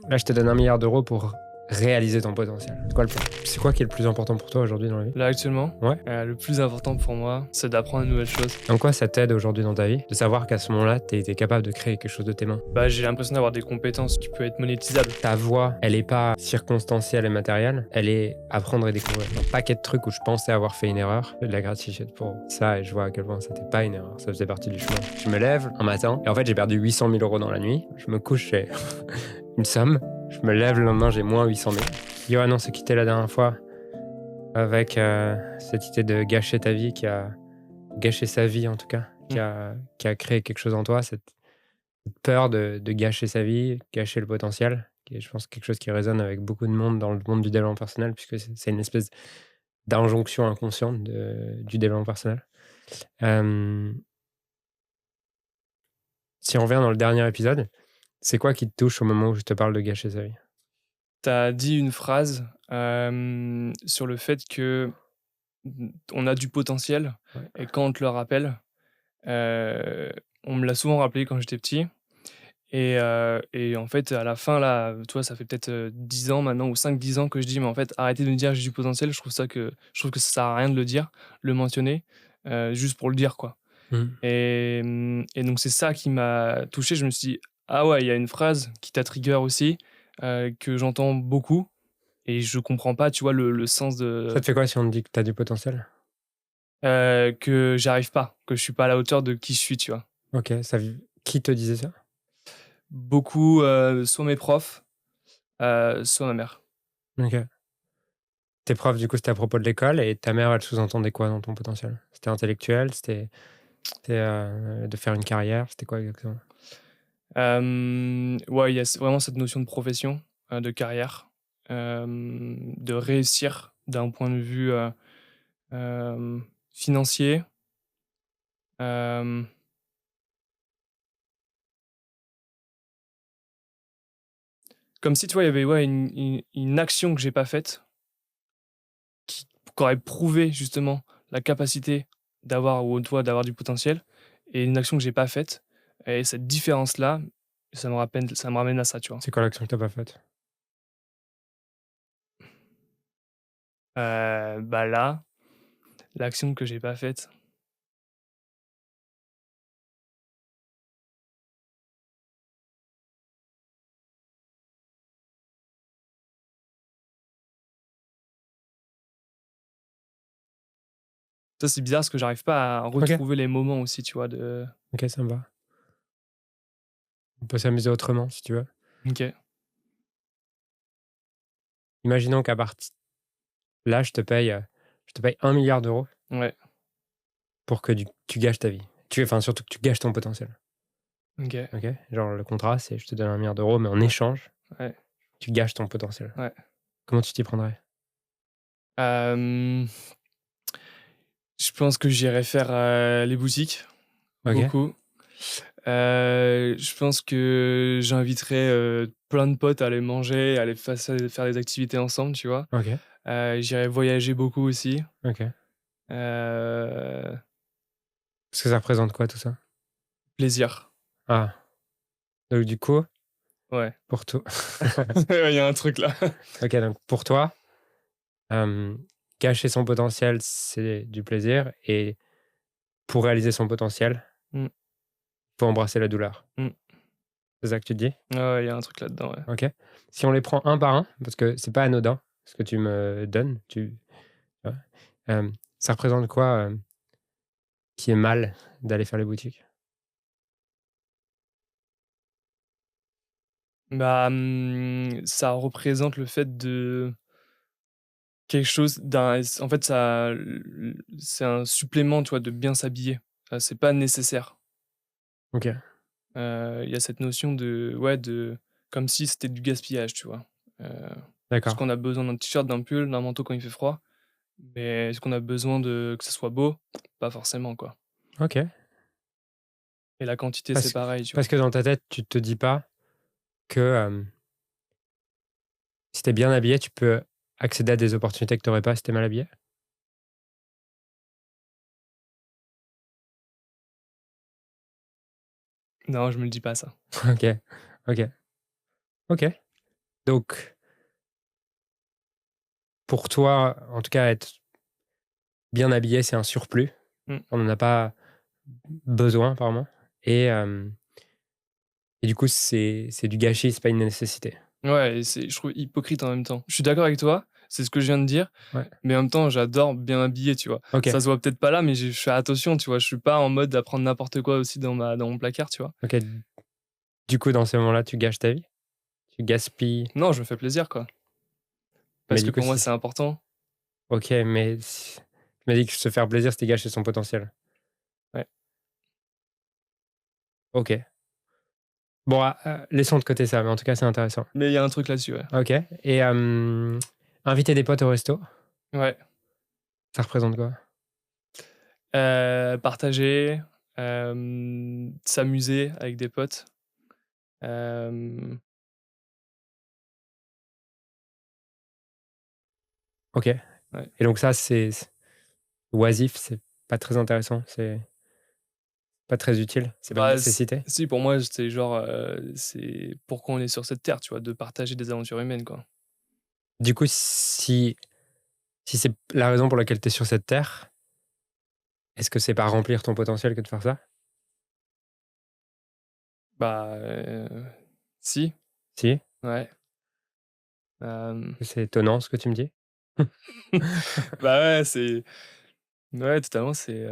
Là, je te donne 1 milliard d'euros pour réaliser ton potentiel. C'est quoi le plan? C'est quoi qui est le plus important pour toi aujourd'hui dans la vie? Là, actuellement, Ouais. le plus important pour moi, c'est d'apprendre une nouvelle chose. En quoi ça t'aide aujourd'hui dans ta vie de savoir qu'à ce moment-là, t'es capable de créer quelque chose de tes mains? Bah, j'ai l'impression d'avoir des compétences qui peuvent être monétisables. Ta voix, elle est pas circonstancielle et matérielle, elle est apprendre et découvrir. Un paquet de trucs où je pensais avoir fait une erreur, j'ai de la gratitude pour ça et je vois à quel point c'était pas une erreur, ça faisait partie du chemin. Je me lève un matin et en fait j'ai perdu 800 000 euros dans la nuit, je me couche, j'ai une somme, je me lève le lendemain, j'ai moins 800 000. Johan, on s'est quitté la dernière fois avec cette idée de gâcher ta vie, qui a gâché sa vie en tout cas, qui a créé quelque chose en toi, cette peur de gâcher sa vie, gâcher le potentiel, qui est, je pense, quelque chose qui résonne avec beaucoup de monde dans le monde du développement personnel, puisque c'est une espèce d'injonction inconsciente du développement personnel. Si on revient dans le dernier épisode, c'est quoi qui te touche au moment où je te parle de gâcher sa vie? Tu as dit une phrase, sur le fait que, on a du potentiel Ouais. et quand on te le rappelle, on me l'a souvent rappelé quand j'étais petit et en fait, à la fin là, tu vois, ça fait peut-être, 10 ans maintenant ou 5-10 ans que je dis: «Mais en fait, arrêtez de me dire: "J'ai du potentiel"». Je trouve que ça sert à rien de le dire, le mentionner, juste pour le dire, quoi. Mmh. Et donc c'est ça qui m'a touché. Je me suis dit: «Ah ouais, il y a une phrase qui t'a trigger aussi, que j'entends beaucoup et je comprends pas, tu vois, le sens Ça de te fait quoi si on te dit que tu as du potentiel? que j'arrive pas, que je suis pas à la hauteur de qui je suis», tu vois? Ok, qui te disait ça? Beaucoup, soit mes profs, soit ma mère. Ok. Tes profs, du coup, c'était à propos de l'école et ta mère, elle sous-entendait quoi dans ton potentiel? C'était intellectuel? C'était de faire une carrière? C'était quoi exactement? Ouais, il y a vraiment cette notion de profession, de carrière, de réussir d'un point de vue, financier, hem Comme si, tu vois, il y avait, ouais, une action que j'ai pas faite, qui aurait prouvé justement la capacité d'avoir ou toi d'avoir du potentiel et une action que j'ai pas faite et cette différence-là, ça me ramène à ça, tu vois? C'est quoi l'action que t'as pas faite? Bah, là, l'action que j'ai pas faite, ça, c'est bizarre parce que j'arrive pas à Ok, retrouver les moments aussi, tu vois, de ok, ça me va. On peut s'amuser autrement si tu veux. OK, Imaginons qu'à partir là, je te paye 1 milliard d'euros ouais, pour que tu gâches ta vie. Enfin, surtout que tu gâches ton potentiel. OK, Ok? Genre, le contrat, c'est je te donne 1 milliard d'euros, mais en ouais, échange, ouais, tu gâches ton potentiel. ouais. Comment tu t'y prendrais? Hem, je pense que j'irai faire, les boutiques, Ok, beaucoup. Je pense que j'inviterais, plein de potes à aller manger, à aller faire des activités ensemble, tu vois? ok, J'irais voyager beaucoup aussi, ok. heu, Parce que ça représente quoi tout ça? plaisir, Ah, donc du coup, ouais. pour toi, Il y a un truc là. ok, donc pour toi, hem, gâcher son potentiel, c'est du plaisir et pour réaliser son potentiel, Mmh, faut embrasser la douleur. mmh. C'est ça que tu te dis? Ouais, ouais, il y a un truc là-dedans, ouais. OK. Si on les prend un par un, parce que c'est pas anodin ce que tu me donnes, ouais, ça représente quoi, qui est mal d'aller faire les boutiques? Bah, ça représente le fait de quelque chose d'un en fait, ça c'est un supplément, tu vois, de bien s'habiller. C'est pas nécessaire. OK, Il y a cette notion de ouais, de comme si c'était du gaspillage, tu vois? Heu, Parce d'accord. qu'on a besoin d'un t-shirt, d'un pull, d'un manteau quand il fait froid, mais est-ce qu'on a besoin de que ça soit beau? Pas forcément, quoi. OK. Et la quantité, c'est Parce pareil, tu parce vois? que dans ta tête, tu te dis pas que, si tu es bien habillé, tu peux accéder à des opportunités que tu aurais pas si tu es mal habillé? Non, je me le dis pas ça. OK, OK, OK. Donc, pour toi, en tout cas, être bien habillé, c'est un surplus. Mmh. On n'en a pas besoin, apparemment. Et, et du coup, c'est du gâchis, c'est pas une nécessité. Ouais et c'est je trouve hypocrite en même temps. Je suis d'accord avec toi, c'est ce que je viens de dire, Ouais. mais en même temps, j'adore bien m'habiller, tu vois? Ok. Ça se voit peut-être pas là, mais je fais attention, tu vois? Je suis pas en mode à prendre n'importe quoi aussi dans mon placard, tu vois? Ok. Du coup, dans ces moments-là, tu gâches ta vie? Tu gaspilles. Non, je me fais plaisir, quoi. Mais Parce que du coup, pour moi, c'est important. ok, mais tu m'as dit que se faire plaisir, c'était gâcher son potentiel. Ouais. Ok. Bon, laissons de côté ça, mais en tout cas, c'est intéressant. Mais il y a un truc là-dessus, ouais. Ok. Et inviter des potes au resto, Ouais. ça représente quoi? Partager, s'amuser avec des potes, hem, Ok. ouais. Et donc ça, c'est oisif, c'est pas très intéressant, c'est pas très utile, c'est pas une Bah, nécessité. si pour moi, c'est genre, c'est pourquoi on est sur cette terre, tu vois? De partager des aventures humaines, quoi. Du coup, si c'est la raison pour laquelle tu es sur cette terre, est-ce que c'est pas remplir ton potentiel que de faire ça? Bah, si, Si? ouais, hem, C'est étonnant ce que tu me dis. bah, ouais, c'est ouais, totalement, c'est,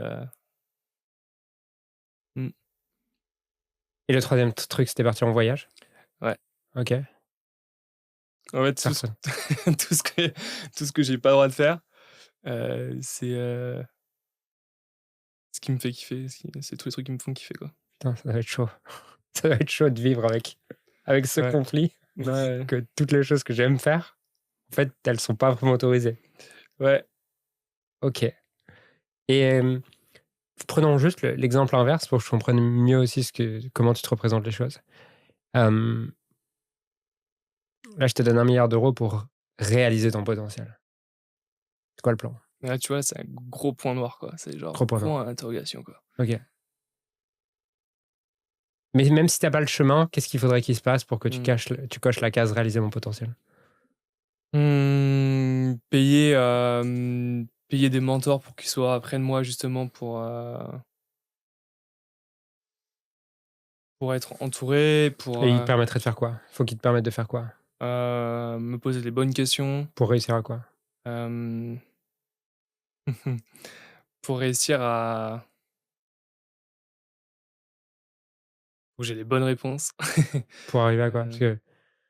mmh, Et le troisième truc, c'était partir en voyage? ouais. Ok. En fait, Ça représente. tout ce que tout ce que j'ai pas le droit de faire, c'est, ce qui me fait kiffer, c'est tous les trucs qui me font kiffer, quoi. Putain, ça va être chaud. Ça va être chaud de vivre avec ce Ouais, conflit ouais, que toutes les choses que j'aime faire, en fait, elles sont pas vraiment autorisées. ouais, Ok. Et prenons juste l'exemple inverse pour que je comprenne mieux aussi comment tu te représentes les choses. Hem, Là, je te donne 1 milliard d'euros pour réaliser ton potentiel. C'est quoi le plan? là, tu vois, c'est un gros point noir, quoi. C'est genre Reprenons. point d'interrogation, quoi. OK. Mais même si tu as pas le chemin, qu'est-ce qu'il faudrait qu'il se passe pour que Mmh. tu coches la case réaliser mon potentiel? Payer des mentors pour qu'ils soient près de moi justement pour être entouré, Et il te permettrait de faire quoi? Faut qu'il te permette de faire quoi? me poser les bonnes questions, Pour réussir à quoi? hem, pour réussir à faut que j'ai les bonnes réponses. Pour arriver à quoi? Parce Heu,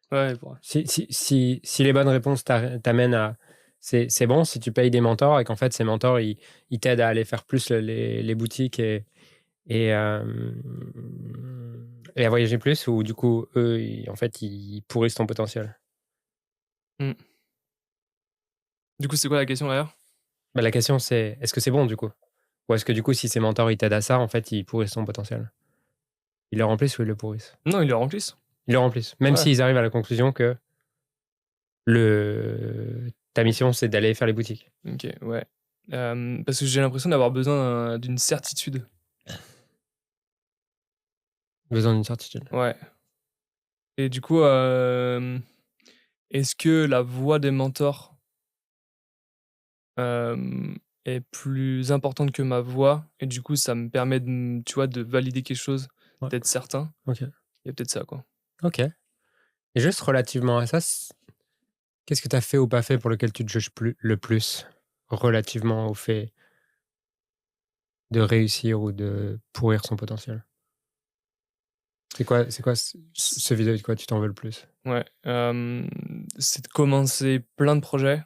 que ouais, pour si les bonnes réponses t'amènent à c'est bon si tu payes des mentors et qu'en fait ces mentors ils t'aident à aller faire plus les boutiques et et à voyager plus ou du coup eux en fait ils pourrissent ton potentiel? mmh. Du coup, c'est quoi la question d'ailleurs? Bah, la question c'est est-ce que c'est bon du coup? Ou est-ce que du coup si ces mentors ils t'aident à ça en fait ils pourrissent ton potentiel? Ils le remplissent ou ils le pourrissent? Non, ils le remplissent. Ils le remplissent, même Ouais, s'ils arrivent à la conclusion que ta mission c'est d'aller faire les boutiques. OK, ouais. Parce que j'ai l'impression d'avoir besoin d'une certitude. Besoin d'une certitude. Ouais et du coup, est-ce que la voix des mentors est plus importante que ma voix et du coup, ça me permet de tu vois, de valider quelque chose, Ouais, d'être certain. OK. Il y a peut-être ça, quoi. OK. Et juste relativement à ça, qu'est-ce que tu as fait ou pas fait pour lequel tu te juges le plus? Relativement au fait de réussir ou de pourrir son potentiel? C'est quoi ce vis-à-vis de quoi tu t'en veux le plus? Ouais, c'est de commencer plein de projets,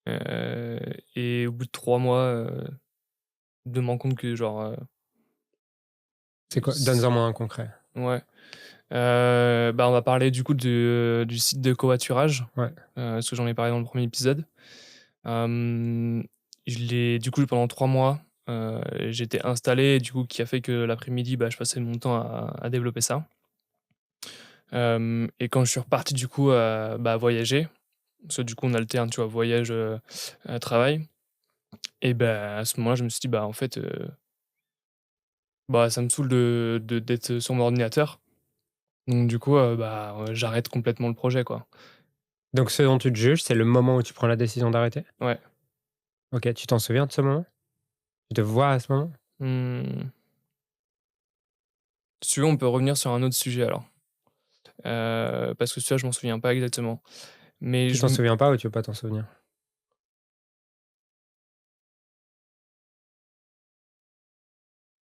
et au bout de 3 mois, de me rendre compte que genre, C'est quoi? s Donne-en moi un concret. ouais, bah, on va parler du coup du site de covoiturage, Ouais, parce que j'en ai parlé dans le premier épisode. Hem, je l'ai du coup pendant 3 mois, j'étais installé et du coup qui a fait que l'après-midi, bah, je passais mon temps à développer ça. Et quand je suis reparti du coup, bah, voyager, parce que du coup on alterne, tu vois? Voyage, travail et bah, à ce moment-là, je me suis dit: «Bah, en fait, bah, ça me saoule d'être sur mon ordinateur». Donc du coup, j'arrête complètement le projet, quoi. Donc ce dont tu te juges, c'est le moment où tu prends la décision d'arrêter? Ouais. OK, tu t'en souviens de ce moment? Tu te vois à ce moment? Mmh, Si tu veux, on peut revenir sur un autre sujet alors, parce que celui-là, je m'en souviens pas exactement. Mais Tu je t'en m souviens pas ou tu veux pas t'en souvenir?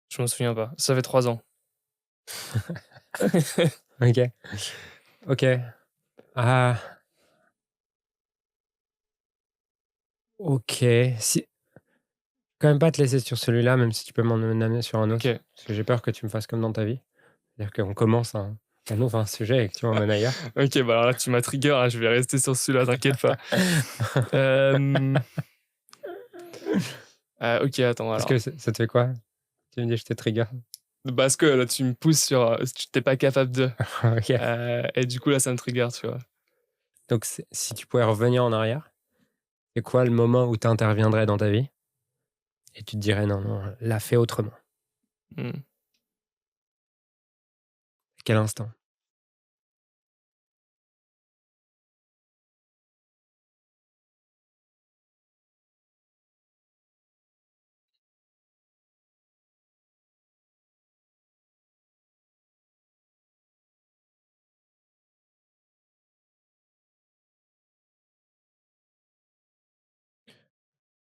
je m'en souviens pas. Ça fait 3 ans. OK. OK. Ah, OK. Si quand même pas te laisser sur celui-là, même si tu peux m'en amener sur un autre, OK. parce que j'ai peur que tu me fasses comme dans ta vie. C'est-à-dire qu'on commence un nouveau sujet et que tu m'emmènes ailleurs. OK, bah, alors là, tu m'as trigger, là, je vais rester sur celui-là, t'inquiète pas. Hem, OK, attends Parce alors. que ça te fait quoi? Tu me dis: «Je t'ai trigger». Parce que là, tu me pousses sur, tu tu pas capable de, OK. et du coup, là, ça me trigger, tu vois? Donc si tu pouvais revenir en arrière, c'est quoi le moment où tu interviendrais dans ta vie et tu te dirais: «Non, non, là, fais autrement». Mmh. Quel instant?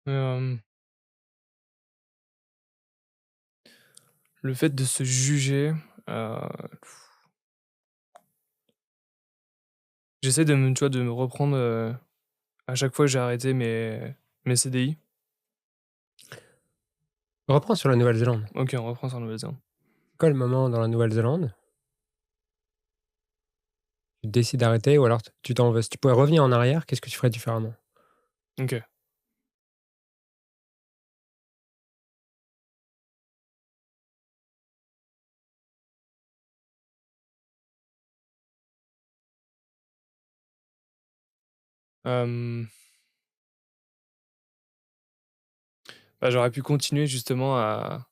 Hem, le fait de se juger, heu, j'essaie de me tu vois, de me reprendre, à chaque fois que j'ai arrêté mes CDI. Reprends sur la Nouvelle-Zélande. OK, on reprend sur Nouvelle-Zélande. Quel moment dans la Nouvelle-Zélande, tu décides d'arrêter ou alors tu t'en veux? Si tu pouvais revenir en arrière, qu'est-ce que tu ferais différemment? OK. Hem, J'aurais pu continuer justement à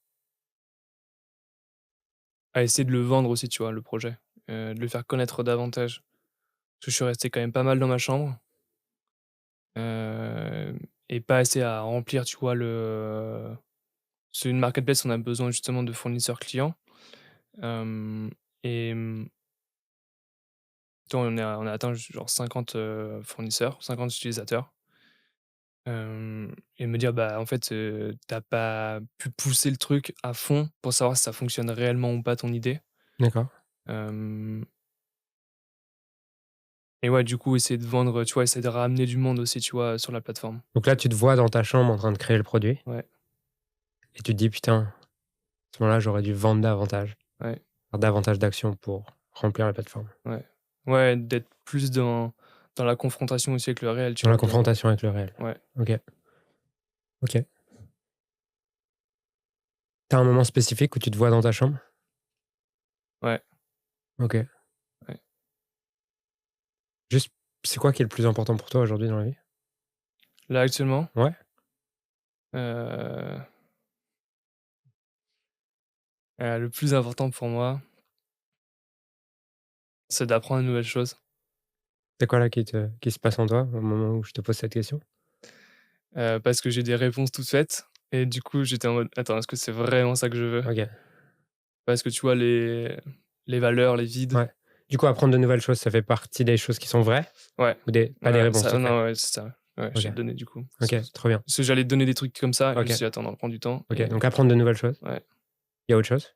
essayer de le vendre aussi, tu vois, le projet, de le faire connaître davantage. Parce que je suis resté quand même pas mal dans ma chambre, hem et pas assez à remplir, tu vois, c'est une marketplace, on a besoin justement de fournisseurs clients, hem et tu vois, on a atteint genre 50, fournisseurs, 50 utilisateurs, et me dire: «Bah, en fait, tu pas pu pousser le truc à fond pour savoir si ça fonctionne réellement ou pas ton idée». D'accord. Hem Et ouais, du coup, essayer de vendre, tu vois, essayer de ramener du monde aussi, tu vois, sur la plateforme. Donc là, tu te vois dans ta chambre en train de créer le produit Ouais, et tu te dis: «Putain, à ce moment-là, j'aurais dû vendre davantage, ouais, faire davantage d'actions pour remplir la plateforme». ouais. Ouais, d'être plus dans la confrontation aussi avec le réel, tu Dans la vois? De confrontation avec le réel. Ouais, OK, OK. Tu as un moment spécifique où tu te vois dans ta chambre? ouais, OK. ouais. Juste, c'est quoi qui est le plus important pour toi aujourd'hui dans la vie? Là, actuellement, Ouais? heu le plus important pour moi, c'est d'apprendre de nouvelles choses, C'est quoi là qui se passe en toi au moment où je te pose cette question? parce que j'ai des réponses toutes faites et du coup, j'étais en mode: «Attends, est-ce que c'est vraiment ça que je veux?» OK, Parce que tu vois, les valeurs, les vides, ouais. Du coup, apprendre de nouvelles choses, ça fait partie des choses qui sont vraies ouais, ou des pas des ouais, réponses ça toutes faites? non, ouais, c'est ça. Ouais, je OK, vais te donner du coup. OK, trop bien. Parce que j'allais te donner des trucs comme ça et je me suis OK, dit: «Attends, non, prends du temps» OK, et donc apprendre de nouvelles choses. ouais, Il y a autre chose?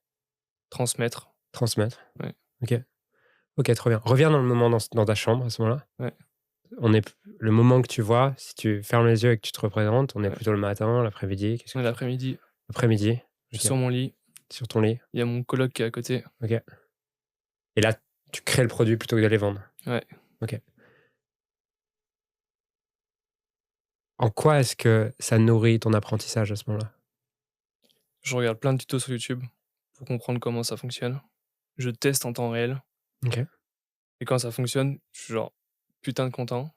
transmettre, Transmettre. ouais, OK, OK, trop bien. Reviens dans le moment dans ta chambre à ce moment-là. ouais, On est le moment que tu vois, si tu fermes les yeux et que tu te représentes, on est ouais. plutôt le matin, l'après-midi, qu'est-ce Ouais, que tu l'après-midi, après-midi? je suis OK, sur mon lit, sur ton lit. il y a mon coloc qui est à côté. OK et là, tu crées le produit plutôt que d'aller vendre. Ouais, OK. En quoi est-ce que ça nourrit ton apprentissage à ce moment-là? je regarde plein de tutos sur YouTube pour comprendre comment ça fonctionne. Je teste en temps réel OK. et quand ça fonctionne, je suis genre putain de content.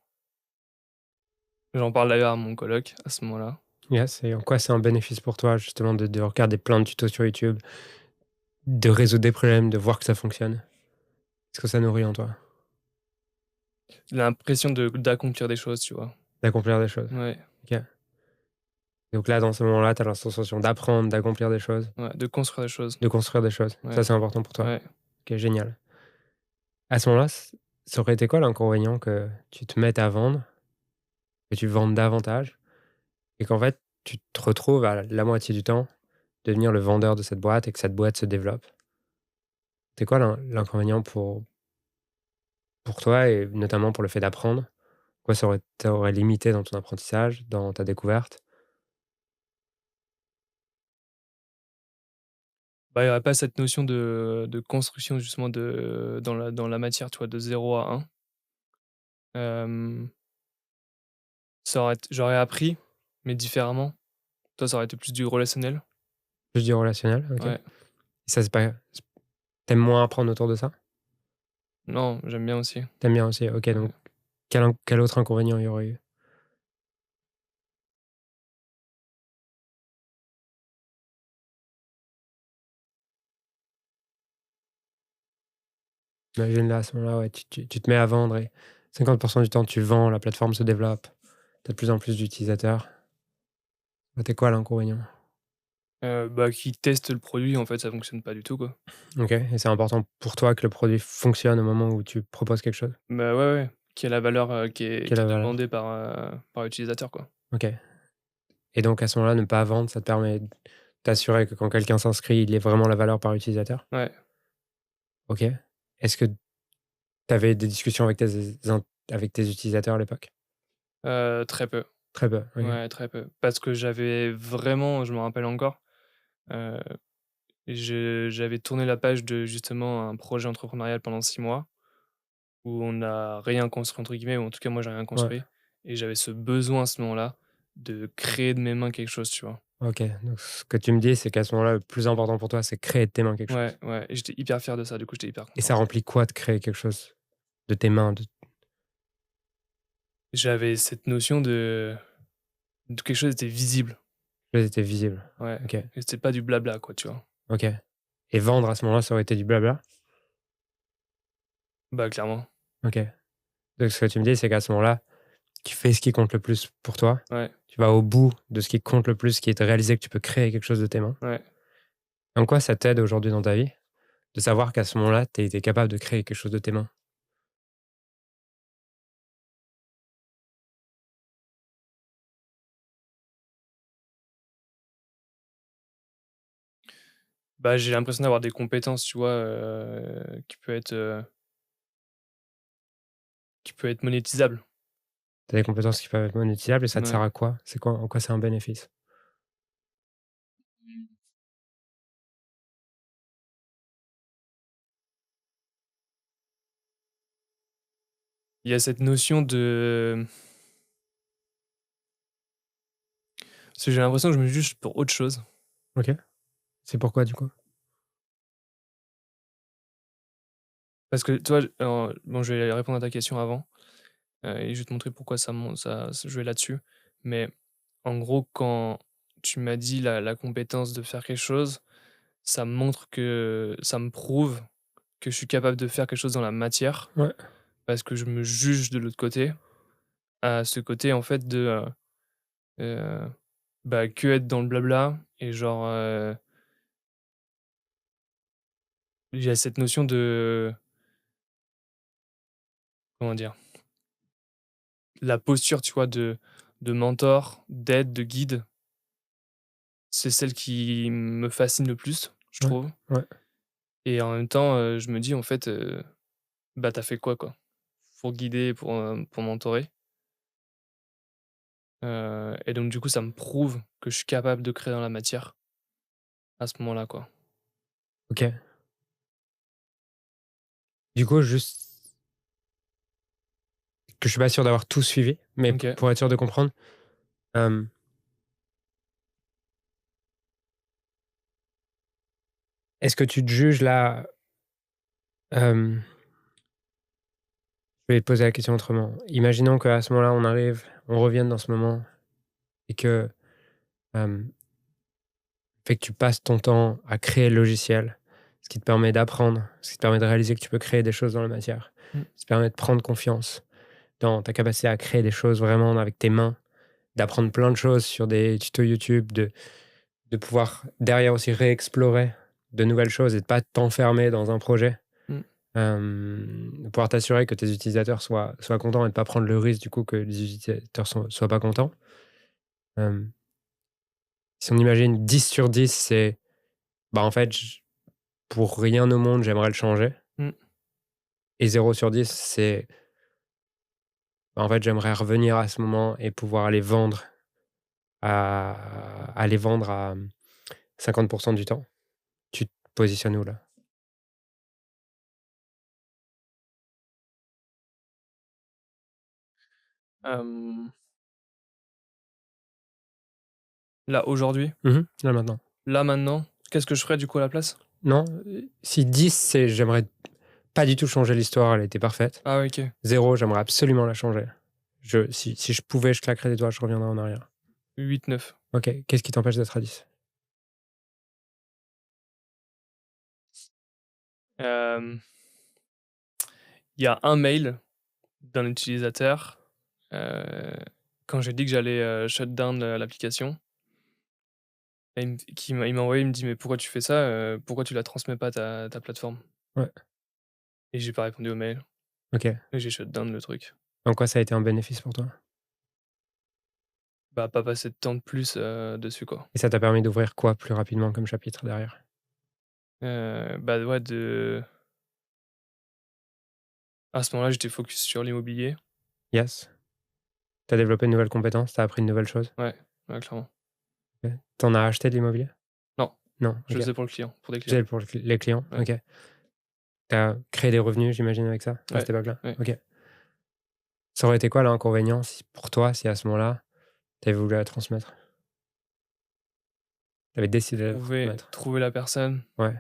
J'en parle d'ailleurs à mon coloc à ce moment-là. Yes et en quoi c'est un bénéfice pour toi justement de regarder plein de tutos sur YouTube, de résoudre des problèmes, de voir que ça fonctionne? Est-ce que ça nourrit en toi? L'impression d'accomplir des choses, tu vois? D'accomplir des choses? Ouais, OK. Donc là, dans ce moment-là, tu as la sensation d'apprendre, d'accomplir des choses, ouais, de construire des choses. de construire des choses. Ouais, Ça, c'est important pour toi? ouais. OK, génial. À ce moment-là, ça aurait été quoi l'inconvénient que tu te mettes à vendre, que tu vendes davantage et qu'en fait, tu te retrouves à la moitié du temps devenir le vendeur de cette boîte et que cette boîte se développe? C'est quoi l'inconvénient pour toi et notamment pour le fait d'apprendre? Quoi ça aurait limité dans ton apprentissage, dans ta découverte? Bah, il y aurait pas cette notion de construction justement dans la matière, tu vois? De 0 à 1. Hem, j'aurais appris, mais différemment. Toi, ça aurait été plus du relationnel. Plus du relationnel? OK. Ouais. Ça, c'est pas tu moins apprendre autour de ça? Non, j'aime bien aussi. T'aimes bien aussi? OK, donc Ouais. quel autre inconvénient il y aurait eu? Imagine là, à ce moment-là, ouais, tu te mets à vendre et 50 du temps, tu vends, la plateforme se développe, tu as de plus en plus d'utilisateurs. C'était quoi l'inconvénient? Bah, qui testent le produit, en fait, ça fonctionne pas du tout, quoi. OK, et c'est important pour toi que le produit fonctionne au moment où tu proposes quelque chose? Bah, ouais, ouais, qui a la valeur, Quelle est qui la est valeur? demandée par l'utilisateur, quoi. OK, et donc à ce moment-là, ne pas vendre, ça te permet de t'assurer que quand quelqu'un s'inscrit, il ait vraiment la valeur par utilisateur? Ouais, OK. Est-ce que tu avais des discussions avec tes utilisateurs à l'époque? très peu. Très peu, OK. Ouais, très peu. Parce que j'avais vraiment, je me rappelle encore, heu, j'avais tourné la page de justement un projet entrepreneurial pendant 6 mois où on n'a rien construit entre guillemets, ou en tout cas moi j'ai rien Ouais, construit, et j'avais ce besoin à ce moment-là de créer de mes mains quelque chose, tu vois? OK. Donc ce que tu me dis, c'est qu'à ce moment-là, le plus important pour toi, c'est créer de tes mains quelque chose. Ouais, ouais, et j'étais hyper fier de ça, du coup j'étais hyper Et content. ça remplit quoi de créer quelque chose de tes mains, de J'avais cette notion de quelque chose était visible, choses étaient visibles? ouais, OK, et c'était pas du blabla quoi, tu vois? OK, et vendre à ce moment-là, ça aurait été du blabla? Bah, clairement, OK. Donc ce que tu me dis, c'est qu'à ce moment-là, tu fais ce qui compte le plus pour toi. ouais, Tu vas au bout de ce qui compte le plus, qui est de réaliser que tu peux créer quelque chose de tes mains. ouais. En quoi ça t'aide aujourd'hui dans ta vie, de savoir qu'à ce moment-là, tu es capable de créer quelque chose de tes mains? Bah, j'ai l'impression d'avoir des compétences, tu vois, qui peut être monétisable. Tu as des compétences qui peuvent être monétisables et ça te sert Ouais. à quoi? C'est quoi en quoi c'est un bénéfice? Il y a cette notion de parce que j'ai l'impression que je me juge pour autre chose. OK. C'est pourquoi du coup? Parce que toi, bon, je vais répondre à ta question avant, et je vais te montrer pourquoi je vais là-dessus. Mais en gros, quand tu m'as dit la compétence de faire quelque chose, ça me montre que ça me prouve que je suis capable de faire quelque chose dans la matière, Ouais, parce que je me juge de l'autre côté, à ce côté en fait heu, bah, que être dans le blabla et genre, il y a cette notion de comment dire? La posture, tu vois, de mentor, d'aide, de guide, c'est celle qui me fascine le plus, je ouais, trouve, ouais. et en même temps, je me dis en fait, bah, t'as fait quoi, quoi? Pour guider, pour mentorer, et donc du coup, ça me prouve que je suis capable de créer dans la matière à ce moment-là, quoi. OK. Du coup, juste que je suis pas sûr d'avoir tout suivi, mais OK. pour être sûr de comprendre, hem, est-ce que tu te juges là, hem, je vais te poser la question autrement. Imaginons qu'à ce moment-là, on arrive, on revienne dans ce moment et que, fait que tu passes ton temps à créer le logiciel, ce qui te permet d'apprendre, ce qui te permet de réaliser que tu peux créer des choses dans la matière, ce qui te permet de prendre confiance dans ta capacité à créer des choses vraiment avec tes mains, d'apprendre plein de choses sur des tutos YouTube, de pouvoir derrière aussi réexplorer de nouvelles choses et de pas t'enfermer dans un projet. Mmh. De pouvoir t'assurer que tes utilisateurs soient contents et de pas prendre le risque du coup que les utilisateurs soient pas contents. Hem, Si on imagine 10 sur 10, c'est, bah, en fait, pour rien au monde, j'aimerais le changer, Mmh. et 0 sur 10, c'est, bah, en fait, j'aimerais revenir à ce moment et pouvoir aller vendre à 50 du temps. Tu te positionnes où là? Hem, Là, aujourd'hui, Là, maintenant. là, maintenant, qu'est-ce que je ferais du coup à la place? Non, si 10, c'est j'aimerais pas du tout changer l'histoire, elle était parfaite. Ah, ouais, OK. 0, j'aimerais absolument la changer. Si je pouvais, je claquerais des doigts, je reviendrais en arrière. 8-9. OK, qu'est-ce qui t'empêche d'être à 10? Hem, il y a un mail d'un utilisateur, heu, quand j'ai dit que j'allais, shut down, l'application, et il m'a envoyé, il me dit: «Mais pourquoi tu fais ça? Pourquoi tu la transmets pas ta plateforme?» Ouais, Et j'ai pas répondu au mail OK. et j'ai shut down le truc. En quoi ça a été un bénéfice pour toi? Bah, pas passer de temps de plus, dessus, quoi. Et ça t'a permis d'ouvrir quoi plus rapidement comme chapitre derrière? Bah, ouais, à ce moment-là, j'étais focus sur l'immobilier. Yes? T'as développé une nouvelle compétence? T'as appris une nouvelle chose? Ouais, ouais, clairement. OK. Tu as acheté de l'immobilier? Non, Non, je le OK. faisais pour le client, pour des clients. Gel pour les clients? Ouais, OK. T'as créé des revenus, j'imagine, avec ça, à ouais, cette époque-là? ouais. OK. Ça aurait été quoi l'inconvénient si pour toi, si à ce moment-là, tu voulu la transmettre? Tu décidé de la transmettre? Trouver la personne, Ouais,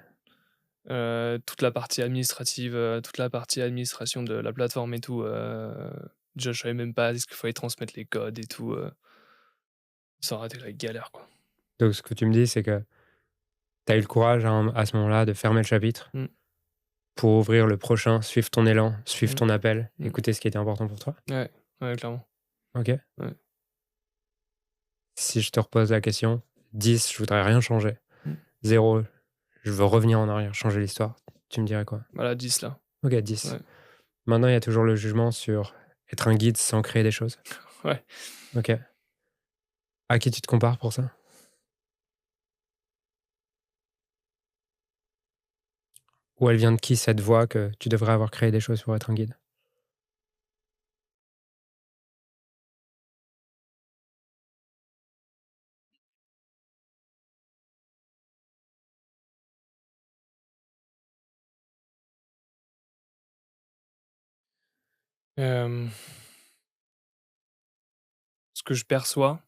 toute la partie administrative, toute la partie administration de la plateforme et tout, déjà je savais même pas est-ce qu'il fallait transmettre les codes et tout, ça aurait été la galère, quoi. donc ce que tu me dis, c'est que tu as eu le courage à ce moment-là de fermer le chapitre Mmh, pour ouvrir le prochain, suivre ton élan, suivre mmh, ton appel, mmh. écouter ce qui était important pour toi? Ouais, ouais, clairement. OK. Ouais. Si je te repose la question, 10, je voudrais rien changer. Mmh. 0, je veux revenir en arrière, changer l'histoire. Tu me dirais quoi? Voilà, 10 là. OK, 10. Ouais. Maintenant, il y a toujours le jugement sur être un guide sans créer des choses. Ouais. OK. À qui tu te compares pour ça? Ou elle vient de qui cette voix que tu devrais avoir créé des choses pour être un guide? Hem, Ce que je perçois,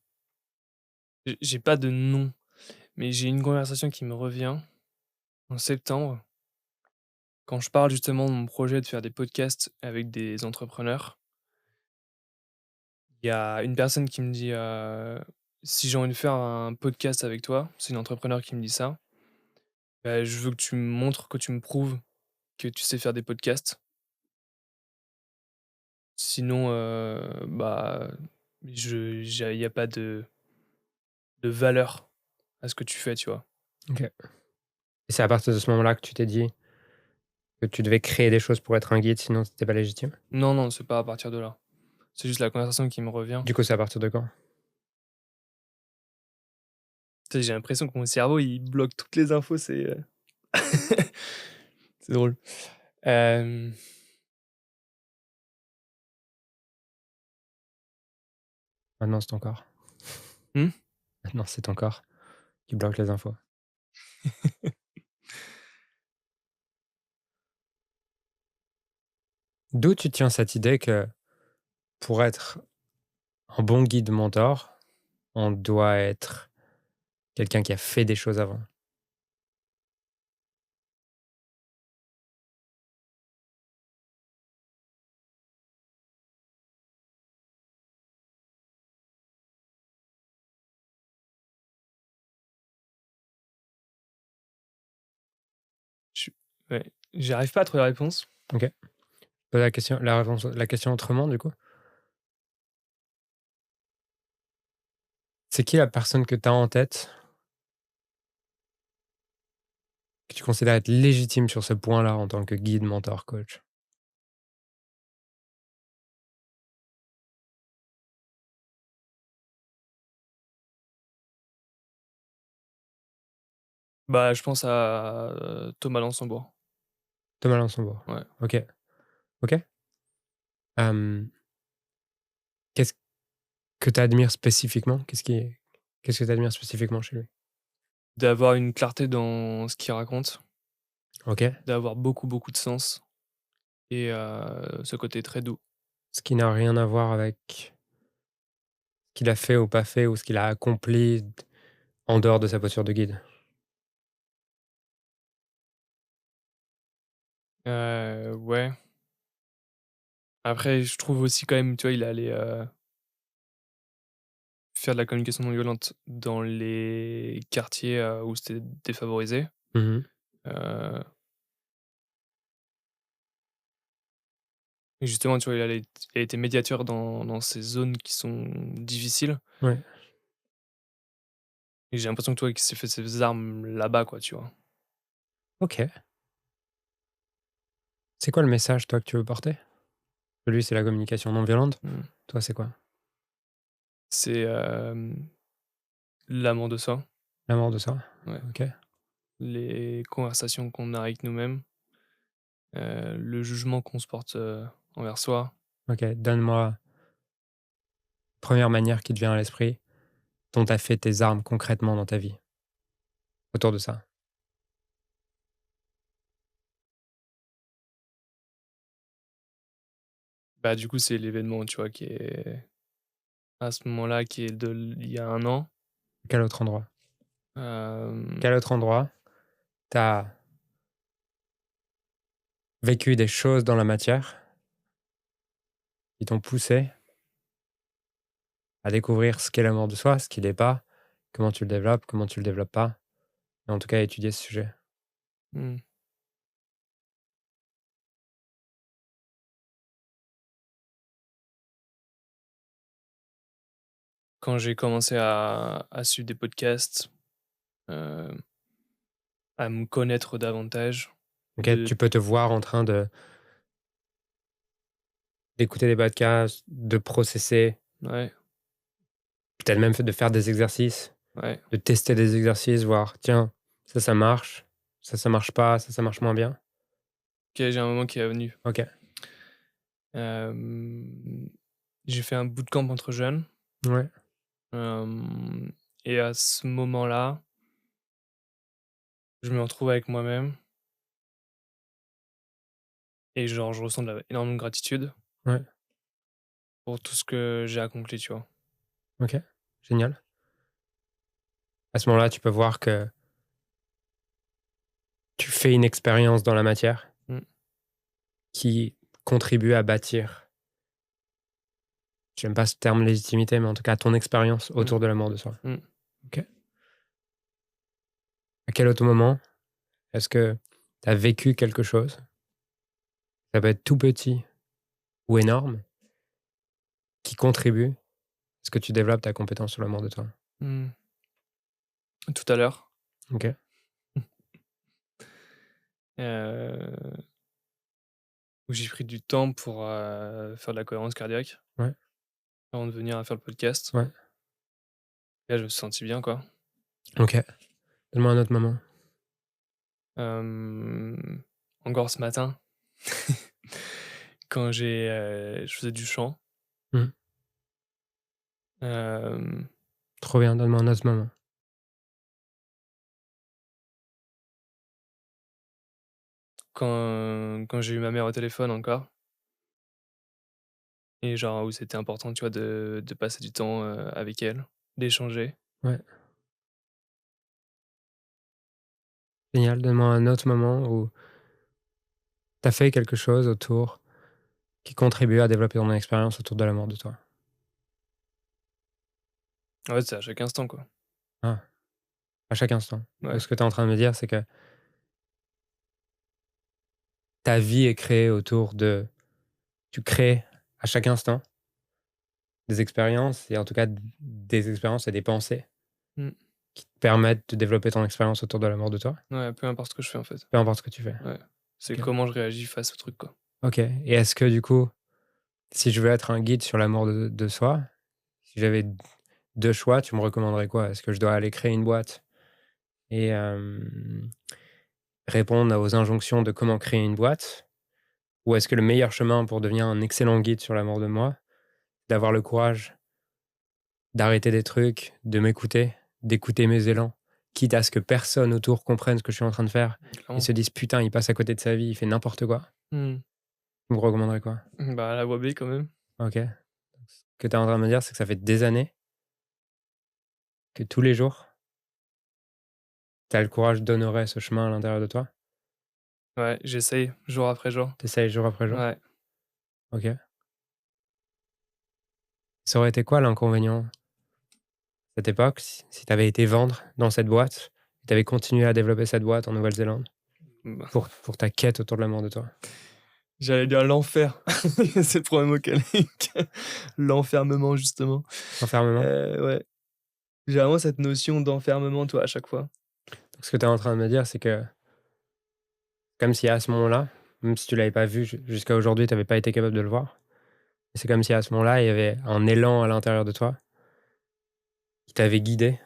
j'ai pas de nom, mais j'ai une conversation qui me revient en septembre, quand je parle justement de mon projet de faire des podcasts avec des entrepreneurs. Il y a une personne qui me dit, «Si j'ai envie de faire un podcast avec toi», c'est une entrepreneur qui me dit ça, «bah, je veux que tu me montres, que tu me prouves que tu sais faire des podcasts. Sinon, bah, il y a pas de valeur à ce que tu fais», tu vois? OK. Et c'est à partir de ce moment-là que tu t'es dit que tu devais créer des choses pour être un guide, sinon c'était pas légitime? Non, non, c'est pas à partir de là. C'est juste la conversation qui me revient. Du coup, c'est à partir de quand? Tu sais, j'ai l'impression que mon cerveau, il bloque toutes les infos, c'est drôle. Hem, Maintenant, c'est ton corps. mmh? Maintenant, c'est ton corps qui bloque les infos. D'où tu tiens cette idée que pour être un bon guide mentor, on doit être quelqu'un qui a fait des choses avant? Je Ouais. J'arrive pas à trouver la réponse. OK. La question autrement, du coup. C'est qui la personne que tu as en tête, que tu considères être légitime sur ce point-là en tant que guide, mentor, coach? Bah, je pense à, Thomas Lansembourg. Thomas Lansembourg. Ouais. OK. OK. Hem, qu'est-ce que tu admires spécifiquement? Qu'est-ce que tu admires spécifiquement chez lui? D'avoir une clarté dans ce qu'il raconte, OK. d'avoir beaucoup, beaucoup de sens et ce côté très doux. Ce qui n'a rien à voir avec ce qu'il a fait ou pas fait ou ce qu'il a accompli en dehors de sa posture de guide. Ouais. Après, je trouve aussi quand même, tu vois, il est allé, faire de la communication non violente dans les quartiers, où c'était défavorisé. Mmh. Heu et justement, tu vois, il a été médiateur dans ces zones qui sont difficiles Ouais. et j'ai l'impression que, toi, qu'il s'est fait ses armes là-bas, quoi, tu vois? OK. C'est quoi le message, toi, que tu veux porter? Lui, c'est la communication non violente. Mmh. Toi, c'est quoi? C'est, l'amour de soi, L'amour de soi? ouais. OK. Les conversations qu'on a avec nous-mêmes, le jugement qu'on se porte, envers soi. OK. Donne-moi première manière qui te vient à l'esprit dont tu as fait tes armes concrètement dans ta vie, autour de ça. Bah, du coup, c'est l'événement, tu vois, qui est à ce moment-là, qui est il y a 1 an. Quel autre endroit? Hem, Quel autre endroit tu as vécu des choses dans la matière qui t'ont poussé à découvrir ce qu'est l'amour de soi, ce qui l'est pas, comment tu le développes, comment tu le développes pas, et en tout cas étudier ce sujet? mmh, quand j'ai commencé à suivre des podcasts, heu, à me connaître davantage, OK, de tu peux te voir en train d'écouter des podcasts, de processer, ouais, peut-être même fait de faire des exercices, ouais. de tester des exercices, voir: «Tiens, ça marche, ça marche pas, ça marche moins bien». OK, j'ai un moment qui est venu. OK. Hem, j'ai fait un bootcamp entre jeunes, Ouais. hem et à ce moment-là, je me retrouve avec moi-même et genre, je ressens énormément de gratitude Ouais. pour tout ce que j'ai accompli, tu vois? OK. Génial. À ce moment-là, tu peux voir que tu fais une expérience dans la matière Mmh, qui contribue à bâtir, j'aime pas ce terme légitimité, mais en tout cas ton expérience mmh, autour de l'amour de soi. mmh. OK. À quel autre moment est-ce que tu as vécu quelque chose, ça peut être tout petit ou énorme, qui contribue à ce que tu développes ta compétence sur l'amour de toi? Mmh. Tout à l'heure, OK. où j'ai pris du temps pour, faire de la cohérence cardiaque Ouais, avant de venir à faire le podcast. ouais. Et là, je me suis senti bien, quoi. OK. Donne-moi un autre moment. Hem, encore ce matin, quand je faisais du chant, Mmh. hem, Trop bien, donne-moi un autre moment. quand j'ai eu ma mère au téléphone encore et genre où c'était important, tu vois, de passer du temps, avec elle, d'échanger. Ouais, génial. Donne-moi un autre moment où tu as fait quelque chose autour qui contribue à développer ton expérience autour de l'amour de toi. En fait, c'est à chaque instant, quoi. Ah, à chaque instant. Donc Ouais. ce que tu es en train de me dire, c'est que ta vie est créée autour de... Tu crées à chaque instant des expériences, et en tout cas des expériences et des pensées Mmh. qui te permettent de développer ton expérience autour de la mort de toi, Ouais, peu importe ce que je fais, en fait. peu importe ce que tu fais. Ouais. C'est OK. comment je réagis face au truc, quoi. OK. Et est-ce que du coup, si je veux être un guide sur la mort de soi, si j'avais 2 choix, tu me recommanderais quoi? Est-ce que je dois aller créer une boîte et répondre aux injonctions de comment créer une boîte? Ou est-ce que le meilleur chemin pour devenir un excellent guide sur la mort de moi, d'avoir le courage d'arrêter des trucs, de m'écouter, d'écouter mes élans, quitte à ce que personne autour comprenne ce que je suis en train de faire et Clairement. se dise: «Putain, il passe à côté de sa vie, il fait n'importe quoi». Mmh. Tu me recommanderais quoi? Bah, la voix B, quand même. OK. Ce que tu es en train de me dire, c'est que ça fait des années que tous les jours, tu as le courage d'honorer ce chemin à l'intérieur de toi? Ouais, j'essaye jour après jour. Tu essayes jour après jour? Ouais. OK. Ça aurait été quoi l'inconvénient, cette époque, si tu avais été vendre dans cette boîte et tu avais continué à développer cette boîte en Nouvelle-Zélande Bah, pour ta quête autour de la mort de toi? j'allais dire l'enfer. C'est le problème auquel l'enfermement, justement. Enfermement? Ouais. J'ai vraiment cette notion d'enfermement, toi, à chaque fois. Donc ce que tu es en train de me dire, c'est que comme si à ce moment-là, même si tu l'avais pas vu jusqu'à aujourd'hui, tu avais pas été capable de le voir, c'est comme si à ce moment-là, il y avait un élan à l'intérieur de toi qui t'avait guidé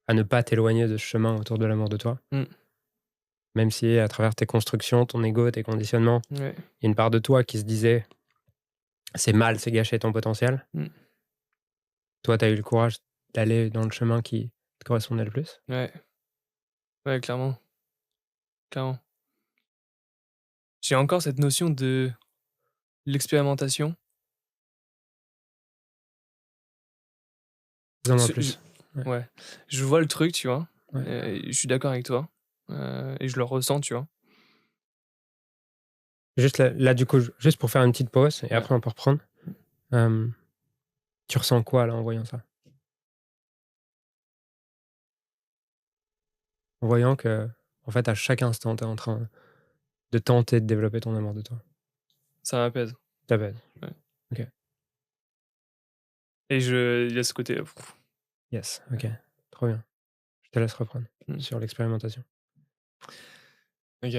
à ne pas t'éloigner de ce chemin autour de la mort de toi. Mmh. Même si à travers tes constructions, ton ego, tes conditionnements, Ouais. il y a une part de toi qui se disait: «C'est mal, c'est gâcher ton potentiel». Mmh. Toi, tu as eu le courage d'aller dans le chemin qui te correspondait le plus? Ouais. Ouais, clairement, clairement. J'ai encore cette notion de l'expérimentation. Dis-en Ce je plus. Ouais, Ouais, je vois le truc, tu vois? ouais. Je suis d'accord avec toi, et je le ressens, tu vois? Juste là, du coup, juste pour faire une petite pause et Ouais. après on peut reprendre. Hem, Tu ressens quoi là en voyant ça? En voyant que, en fait, à chaque instant, tu es en train de tenter de développer ton amour de toi. Ça m'apaise, Ta base. ouais, OK. et il y a ce côté, Yes, OK. Trop bien. Je te laisse reprendre mmh, sur l'expérimentation. OK.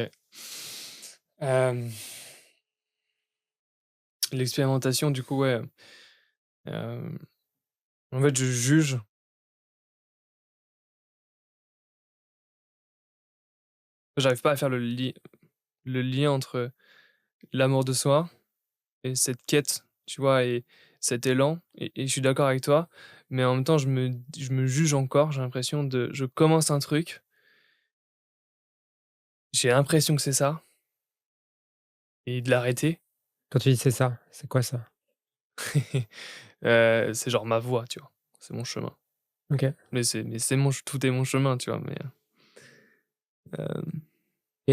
Hem, L'expérimentation, du coup, ouais, hem, en fait, je juge. J'arrive pas à faire le lien entre l'amour de soi et cette quête, tu vois? Et cet élan, et je suis d'accord avec toi, mais en même temps, je me juge encore. J'ai l'impression de je commence un truc, j'ai l'impression que c'est ça, et de l'arrêter. Quand tu dis: «C'est ça», c'est quoi ça? C'est genre ma voie, tu vois? C'est mon chemin. OK. Mais c'est mon ch tout est mon chemin, tu vois? Mais,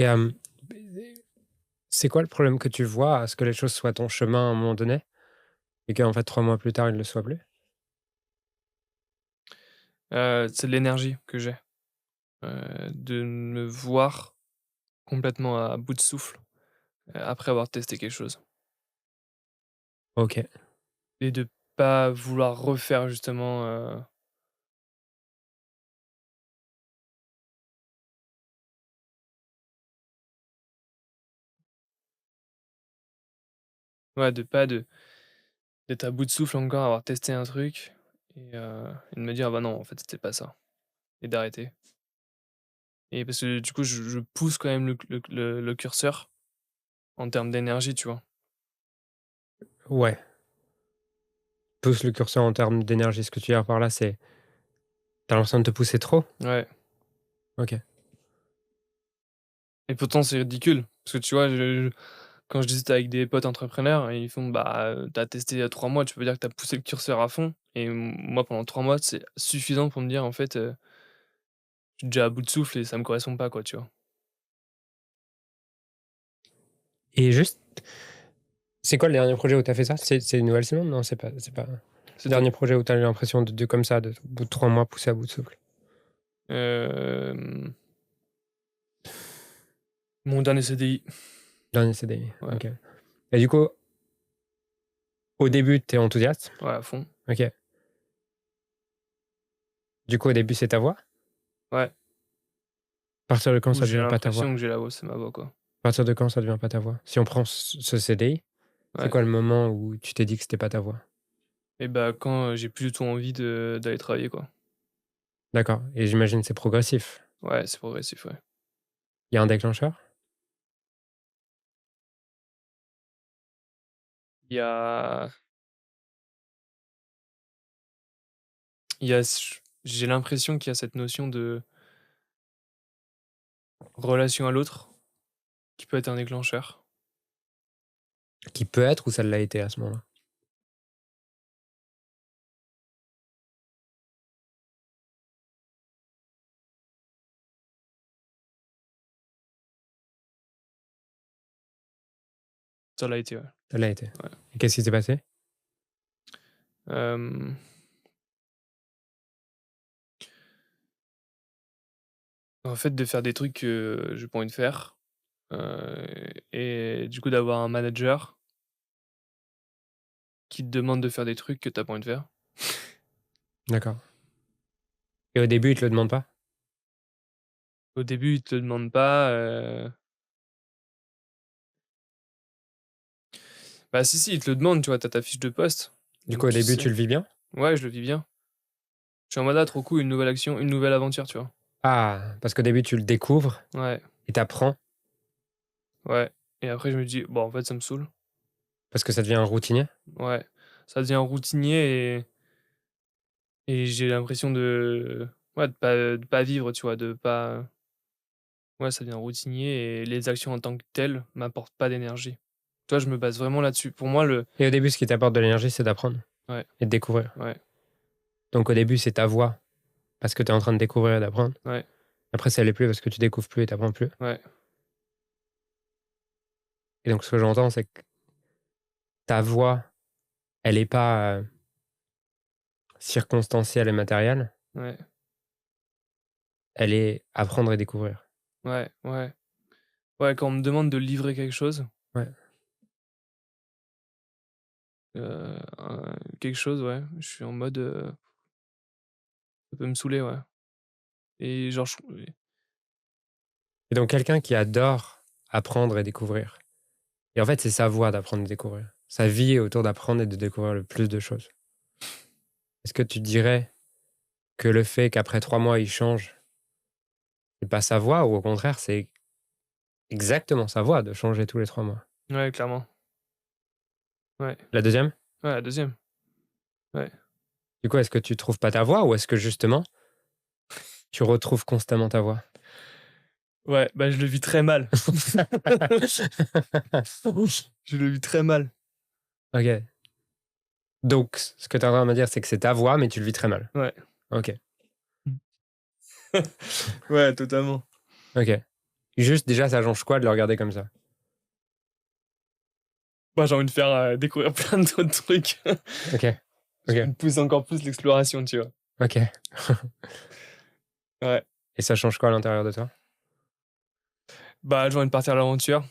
hem, Et c'est quoi le problème que tu vois à ce que les choses soient ton chemin à un moment donné et qu'en fait 3 mois plus tard, ils ne le soient plus? c'est l'énergie que j'ai, de me voir complètement à bout de souffle, après avoir testé quelque chose, OK. et de pas vouloir refaire justement, ouais, d'être à bout de souffle encore, avoir testé un truc, et de me dire: «Ah bah non, en fait, c'était pas ça», et d'arrêter, et parce que du coup, je pousse quand même le curseur en termes d'énergie, tu vois? Ouais. Pousse le curseur en termes d'énergie. Ce que tu veux dire par là, c'est tu as l'impression de te pousser trop? Ouais. OK. Et pourtant, c'est ridicule parce que tu vois, quand je discute avec des potes entrepreneurs, ils font: «Bah, tu testé il y a 3 mois, tu peux dire que t'as poussé le curseur à fond», et moi, pendant 3 mois, c'est suffisant pour me dire: «En fait, je suis déjà à bout de souffle et ça me correspond pas», quoi, tu vois? Et juste, c'est quoi le dernier projet où tu as fait ça? C'est Nouvelle-Zélande? Non, c'est pas le C'était dernier projet où tu as eu l'impression de comme ça, de au bout de 3 mois, poussé à bout de souffle? hem, mon dernier CDI. Dernier CDI. Ouais. Ok. Et du coup, au début, t'es enthousiaste. Ouais, à fond. Ok. Du coup, au début, c'est ta voix. Ouais. À partir de quand Où ça j'ai devient pas ta voix? l'impression que j'ai la voix, c'est ma voix, quoi. À partir de quand ça devient pas ta voix? Si on prend ce CDI, c'est Ouais. quoi le moment où tu t'es dit que c'était pas ta voix? Et bah, quand, j'ai plus du tout envie d'aller travailler, quoi. D'accord. Et j'imagine que c'est progressif. Ouais, c'est progressif, ouais. Il y a un déclencheur? Il y a il y a ch j'ai l'impression qu'il y a cette notion de relation à l'autre qui peut être un déclencheur. Qui peut être ou ça l'a été à ce moment-là? Ça l'a été, ouais. Ça l'a été. Ouais. Et qu'est-ce qui s'est passé? Hem, En fait, de faire des trucs que j'ai pas envie de faire, heu et du coup d'avoir un manager qui te demande de faire des trucs que tu pas envie de faire. D'accord. Et au début, ils te le demandent pas? Au début, il te le demande pas, bah, si, si, il te le demande, tu vois? Tu as ta fiche de poste, Du coup, donc au tu début, tu sais. le vis bien? Ouais, je le vis bien. Je suis en mode: «Ah trop cool, une nouvelle action, une nouvelle aventure», tu vois? Ah, parce qu'au début, tu le découvres Ouais, et t'apprends ouais et après je me dis: «Bon, en fait, ça me saoule». parce que ça devient un routinier? Ouais, ça devient routinier et j'ai l'impression de ouais, de pas vivre, tu vois? De pas ouais, ça devient routinier et les actions en tant que telles m'apportent pas d'énergie. Tu vois, je me base vraiment là-dessus. Pour moi, le Et au début, ce qui t'apporte de l'énergie, c'est d'apprendre ouais, et de découvrir. ouais, Donc au début, c'est ta voix parce que tu es en train de découvrir et d'apprendre. ouais, Après, ça l'est plus parce que tu découvres plus et t'apprends plus. ouais, Et donc, ce que j'entends, c'est que ta voix, elle est pas circonstancielle et matérielle. ouais, Elle est apprendre et découvrir. ouais, ouais. Ouais, quand on me demande de livrer quelque chose, Ouais. quelque chose, ouais, je suis en mode, ça peut me saouler, ouais et genre je Et donc, quelqu'un qui adore apprendre et découvrir. Et en fait, c'est sa voie d'apprendre et découvrir. Sa vie est autour d'apprendre et de découvrir le plus de choses. Est-ce que tu dirais que le fait qu'après 3 mois, il change, c'est pas sa voie ou au contraire, c'est exactement sa voie de changer tous les 3 mois? ouais, clairement. Ouais, La deuxième? ouais, la 2e. Ouais. Du coup, est-ce que tu trouves pas ta voie ou est-ce que justement, tu retrouves constamment ta voie? Ouais, bah, je le vis très mal. Je le vis très mal. Ok. Donc, ce que tu es en train de me dire, c'est que c'est ta voie, mais tu le vis très mal. Ouais. Ok. Ouais, totalement. Ok. Juste, déjà, ça change quoi de le regarder comme ça? Moi, j'ai envie de faire, découvrir plein d'autres trucs. Ok. Je Ok. me pousse encore plus l'exploration, tu vois? Ok. Ouais. Et ça change quoi à l'intérieur de toi? Bah, j'ai envie de partir à l'aventure.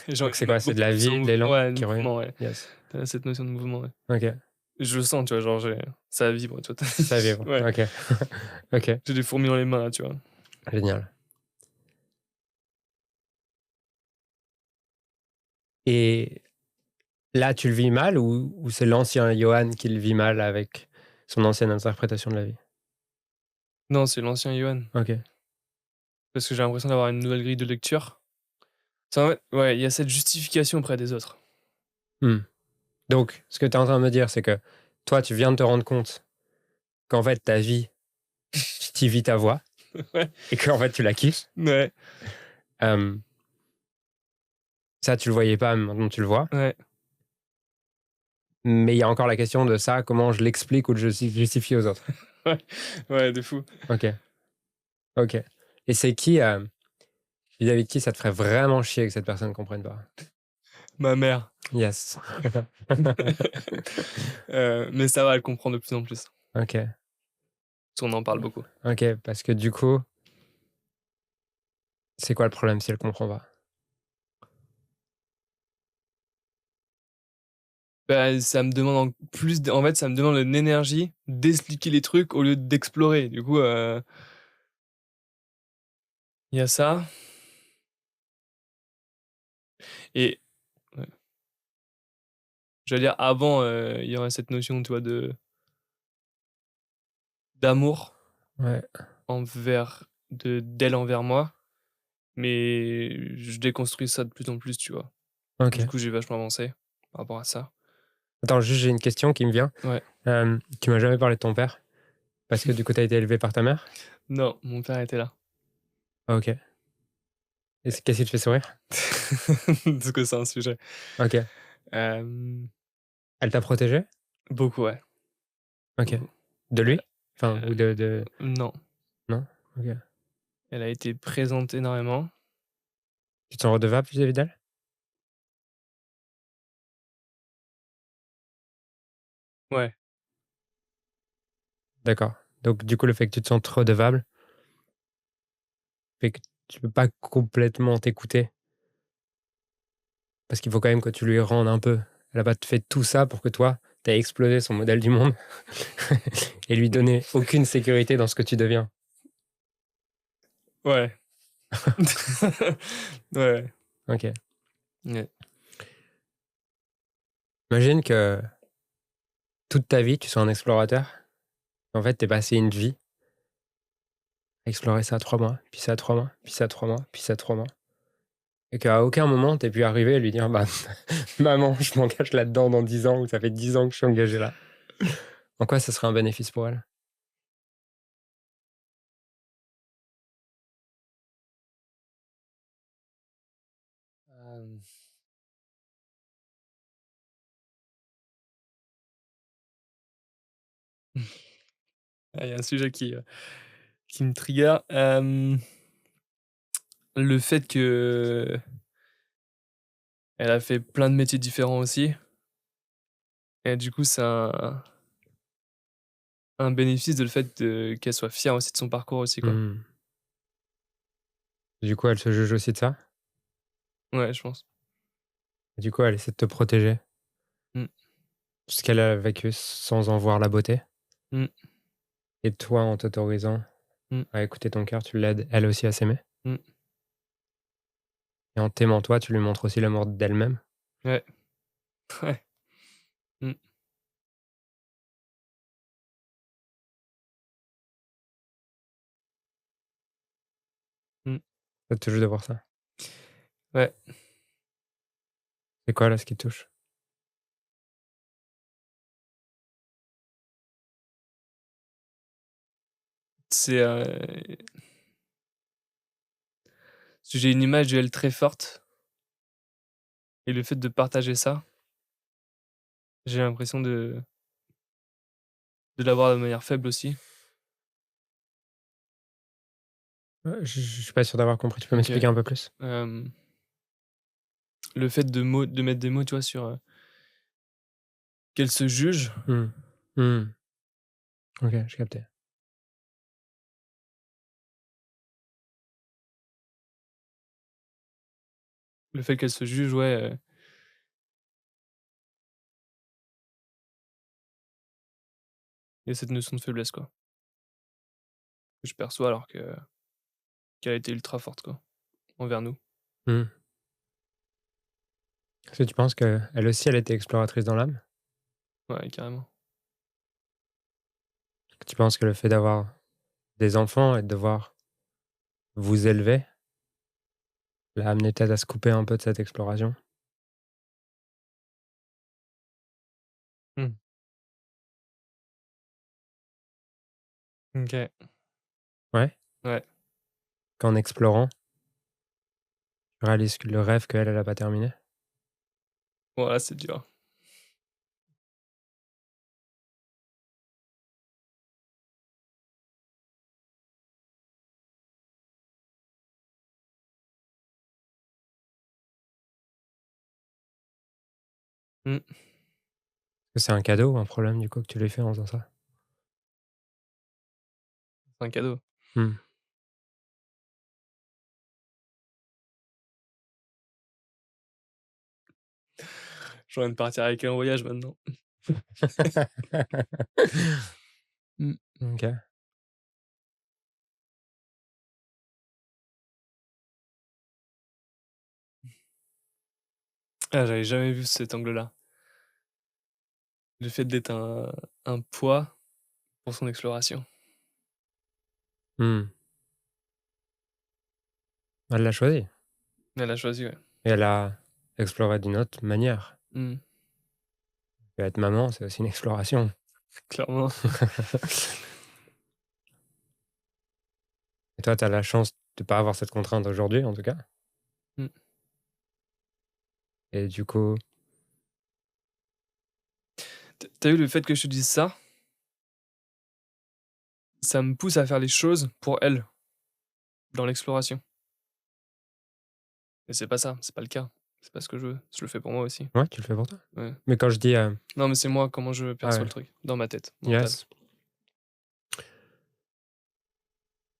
J'ai envie Donc, de c'est me quoi? mettre C'est de beaucoup la plus en vie, de mouvement. l'élan Ouais, le qui revient? mouvement, ouais. Yes. Tu cette notion de mouvement, ouais. Ok. Je le sens, tu vois? Genre, ça vibre, tu vois? Ça vibre. Ouais. Ok. Ok. J'ai des fourmis dans les mains, là, tu vois? Génial. Et là, tu le vis mal ou c'est l'ancien Johan qui le vit mal avec son ancienne interprétation de la vie? Non, c'est l'ancien Yoann. Ok. Parce que j'ai l'impression d'avoir une nouvelle grille de lecture. C'est en fait ouais, il y a cette justification auprès des autres. Hmm. Donc, ce que tu es en train de me dire, c'est que toi, tu viens de te rendre compte qu'en fait, ta vie, tu y vis ta voix Ouais, et qu'en fait, tu la kiffes. ouais, Euh, Ça, tu le voyais pas, mais maintenant tu le vois. ouais, Mais il y a encore la question de ça, comment je l'explique ou je justifie aux autres. ouais, ouais, de fou. Ok, ok. Et c'est qui, vis-à-vis de qui ça te ferait vraiment chier que cette personne ne comprenne pas? Ma mère. Yes. Mais ça va, elle comprend de plus en plus. Ok, Parce qu'on en parle beaucoup. ok, parce que du coup, c'est quoi le problème si elle comprend pas? Bah, ça me demande en fait, ça me demande une énergie d'expliquer les trucs au lieu d'explorer. Du coup, il y a ça et ouais, j'allais dire avant, il y aurait cette notion, tu vois, d'amour Ouais, d'elle envers moi, mais je déconstruis ça de plus en plus, tu vois? Du OK. coup, j'ai vachement avancé par rapport à ça. Attends, juste j'ai une question qui me vient. Ouais. Tu m'as jamais parlé de ton père? Parce que du coup, tu as été élevé par ta mère? Non, mon père était là. OK. Et qu'est-ce qui te fait sourire? Parce que c'est un sujet. OK. Hem, Elle t'a protégé? Beaucoup, ouais, OK. beaucoup. De Elle lui? Enfin, ou de non, non? OK. elle a été présente énormément. Tu te sens redevable vis-à-vis d'elle? Ouais, D'accord. Donc du coup, le fait que tu te sentes redevable fait que tu peux pas complètement t'écouter parce qu'il faut quand même que tu lui rendes un peu. Elle a pas fait tout ça pour que toi, tu aies explosé son modèle du monde et lui donner aucune sécurité dans ce que tu deviens. ouais. Ouais, OK. ouais. Imagine que toute ta vie, tu sois un explorateur. En fait, tu passé une vie à explorer ça 3 mois, puis ça 3 mois, puis ça 3 mois, puis ça 3 mois et qu'à aucun moment tu pu arriver et lui dire: «Bah, maman, je m'engage là-dedans dans 10 ans» ou «Ça fait 10 ans que je suis engagé là». En quoi ça serait un bénéfice pour elle? Hem, ah, il y a un sujet qui me trigger. Le fait qu'elle a fait plein de métiers différents aussi et du coup, c'est un bénéfice de le fait qu'elle soit fière aussi de son parcours aussi, quoi. Mmh. Du coup, elle se juge aussi de ça? Ouais, je pense. Du coup, elle essaie de te protéger, Mmh. ce qu'elle a vécu sans en voir la beauté Mmh. et toi, en t'autorisant Mmh. à écouter ton cœur, tu l'aides elle aussi à s'aimer Mmh. et en t'aimant toi, tu lui montres aussi l'amour d'elle-même? Ouais. Ouais. Mmh. Mmh. Ça te touche de voir ça? Ouais. C'est quoi là, ce qui te touche? C'est, parce que j'ai une image d'elle très forte et le fait de partager ça, j'ai l'impression de l'avoir de manière faible aussi. Je suis pas sûr d'avoir compris, tu peux OK. m'expliquer un peu plus? Hem, le fait de mettre des mots, tu vois, sur, qu'elle se juge, Mmh. Mmh. OK, j'ai capté. le fait qu'elle se juge, ouais, il y a cette notion de faiblesse, quoi, que je perçois alors qu'elle a été ultra forte, quoi, envers nous. Mmh. Est-ce que tu penses qu'elle aussi, elle était exploratrice dans l'âme? Ouais, carrément. Tu penses que le fait d'avoir des enfants et de devoir vous élever, l'a amené peut-être à se couper un peu de cette exploration? Mmh. OK. Ouais? Ouais. Qu'en explorant, tu réalises que le rêve qu'elle, elle a pas terminé? Bon là, c'est dur. Mmh. Est-ce que c'est un cadeau ou un problème du coup que tu lui fais en faisant ça? C'est un cadeau. Mmh. J'ai envie de partir avec un voyage maintenant. Mmh. Ok. Ah, j'avais jamais vu cet angle-là. Le fait d'être un poids pour son exploration. Hmm. Elle l'a choisi. Elle a choisi, ouais. Et elle a exploré d'une autre manière. Mmh. Et être maman, c'est aussi une exploration. Clairement. Et toi, tu as la chance de pas avoir cette contrainte aujourd'hui, en tout cas. Mmh. Et du coup, Tu vu le fait que je te dise ça? Ça me pousse à faire les choses pour elle, dans l'exploration. Et c'est pas ça, c'est pas le cas. C'est pas ce que je veux. Je le fais pour moi aussi. ouais, tu le fais pour toi. Ouais. Mais quand je dis, Non, mais c'est moi, comment je ah perçois ouais, le truc, dans ma tête, mentale. yes.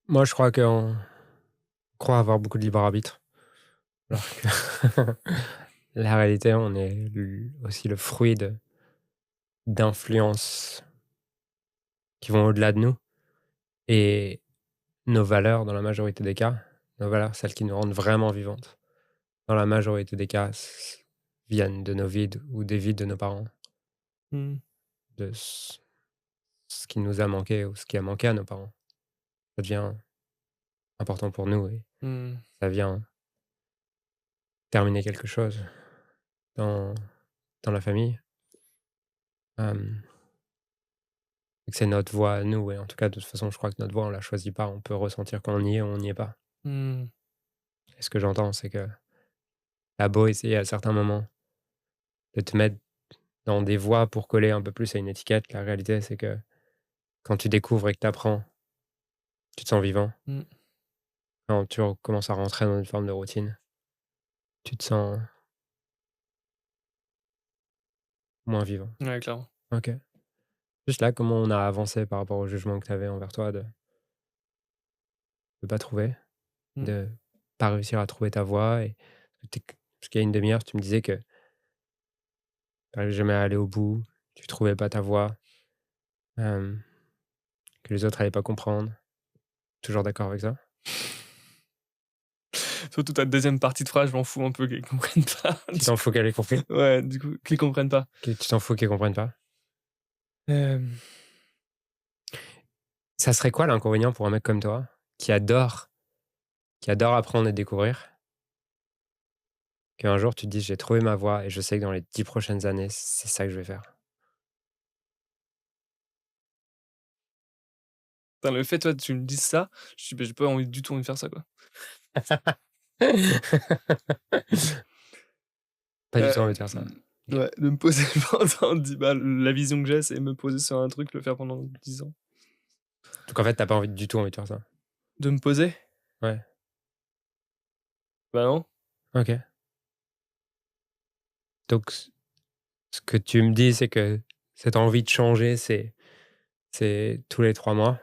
Moi, je crois qu'on croit avoir beaucoup de libre arbitre. Alors que la réalité, on est aussi le fruit d'influences qui vont au-delà de nous. Et nos valeurs, dans la majorité des cas, nos valeurs, celles qui nous rendent vraiment vivantes, dans la majorité des cas, viennent de nos vides ou des vides de nos parents, Mmh. de ce qui nous a manqué ou ce qui a manqué à nos parents. Ça devient important pour nous et Mmh. ça vient terminer quelque chose dans, dans la famille. Euh, et que c'est notre voix à nous, et en tout cas, de toute façon, je crois que notre voix, on la choisit pas. On peut ressentir quand on y est ou on n'y est pas. Mmh. Et ce que j'entends, c'est que t'as beau essayer à certains moments de te mettre dans des voies pour coller un peu plus à une étiquette, la réalité, c'est que quand tu découvres et que tu apprends, tu te sens vivant. Mmh. Quand tu commences à rentrer dans une forme de routine, tu te sens moins vivant. Ouais, clairement. Ok. Juste là, comment on a avancé par rapport au jugement que tu avais envers toi de ne pas trouver, Mmh. de pas réussir à trouver ta voie. Et parce qu'il y a une demi-heure, tu me disais que tu n'arrivais jamais à aller au bout, tu trouvais pas ta voie, euh, que les autres n'allaient pas comprendre. Toujours d'accord avec ça? Surtout ta deuxième partie de phrase, je m'en fous un peu qu'ils comprennent pas. Tu t'en fous qu'elle ait compris? Ouais, du coup, qu'ils comprennent pas. Tu t'en fous qu'ils comprennent pas? Hem, Ça serait quoi l'inconvénient pour un mec comme toi, qui adore apprendre et découvrir, qu'un jour tu te dises: «J'ai trouvé ma voie et je sais que dans les 10 prochaines années, c'est ça que je vais faire»? Putain, le fait, toi, tu me dises ça, je dis: «Beh, j'ai pas envie du tout envie de faire ça, quoi». Pas du tout envie de faire ça. Hem, OK. ouais, de me poser pendant 10 bah, la vision que j'ai, c'est me poser sur un truc, le faire pendant 10 ans. Donc en fait, tu as pas envie du tout envie de faire ça? De me poser? Ouais, Bah, non. OK. Donc ce que tu me dis, c'est que cette envie de changer, c'est tous les 3 mois?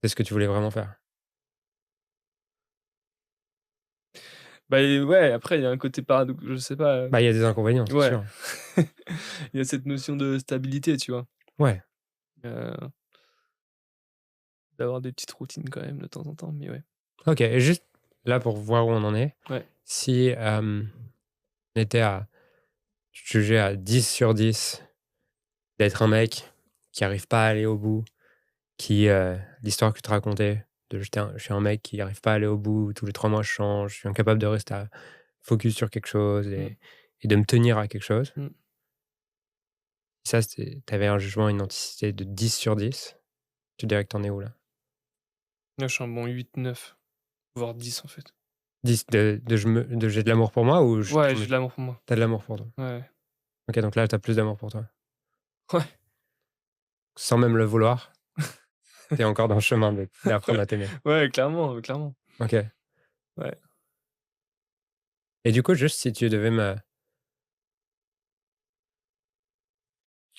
C'est ce que tu voulais vraiment faire? Bah, ouais, après, il y a un côté je sais pas, Bah, il y a des inconvénients, c'est ouais. sûr. Il y a cette notion de stabilité, tu vois? Ouais, Heu, d'avoir des petites routines quand même de temps en temps, mais ouais. OK, et juste là pour voir où on en est, Ouais. si, on était à juger à 10/10 d'être un mec qui arrive pas à aller au bout, qui, l'histoire que tu te racontais, de je suis un mec qui arrive pas à aller au bout, tous les 3 mois je change, je suis incapable de rester focus sur quelque chose Mmh. et de me tenir à quelque chose. Mmh. Ça, tu avais un jugement, une authenticité de 10/10, tu dirais que tu en es où là? Là, je suis un bon 8-9, voire 10 en fait. 10 de j'ai de l'amour pour moi ou Ouais, je j'ai me de l'amour pour moi. tu de l'amour pour toi? Ouais. OK, donc là, tu as plus d'amour pour toi. Ouais. Sans même le vouloir, tu es encore dans le chemin d'apprendre à t'aimer. Ouais, clairement, clairement. OK, Ouais. et du coup, juste si tu devais me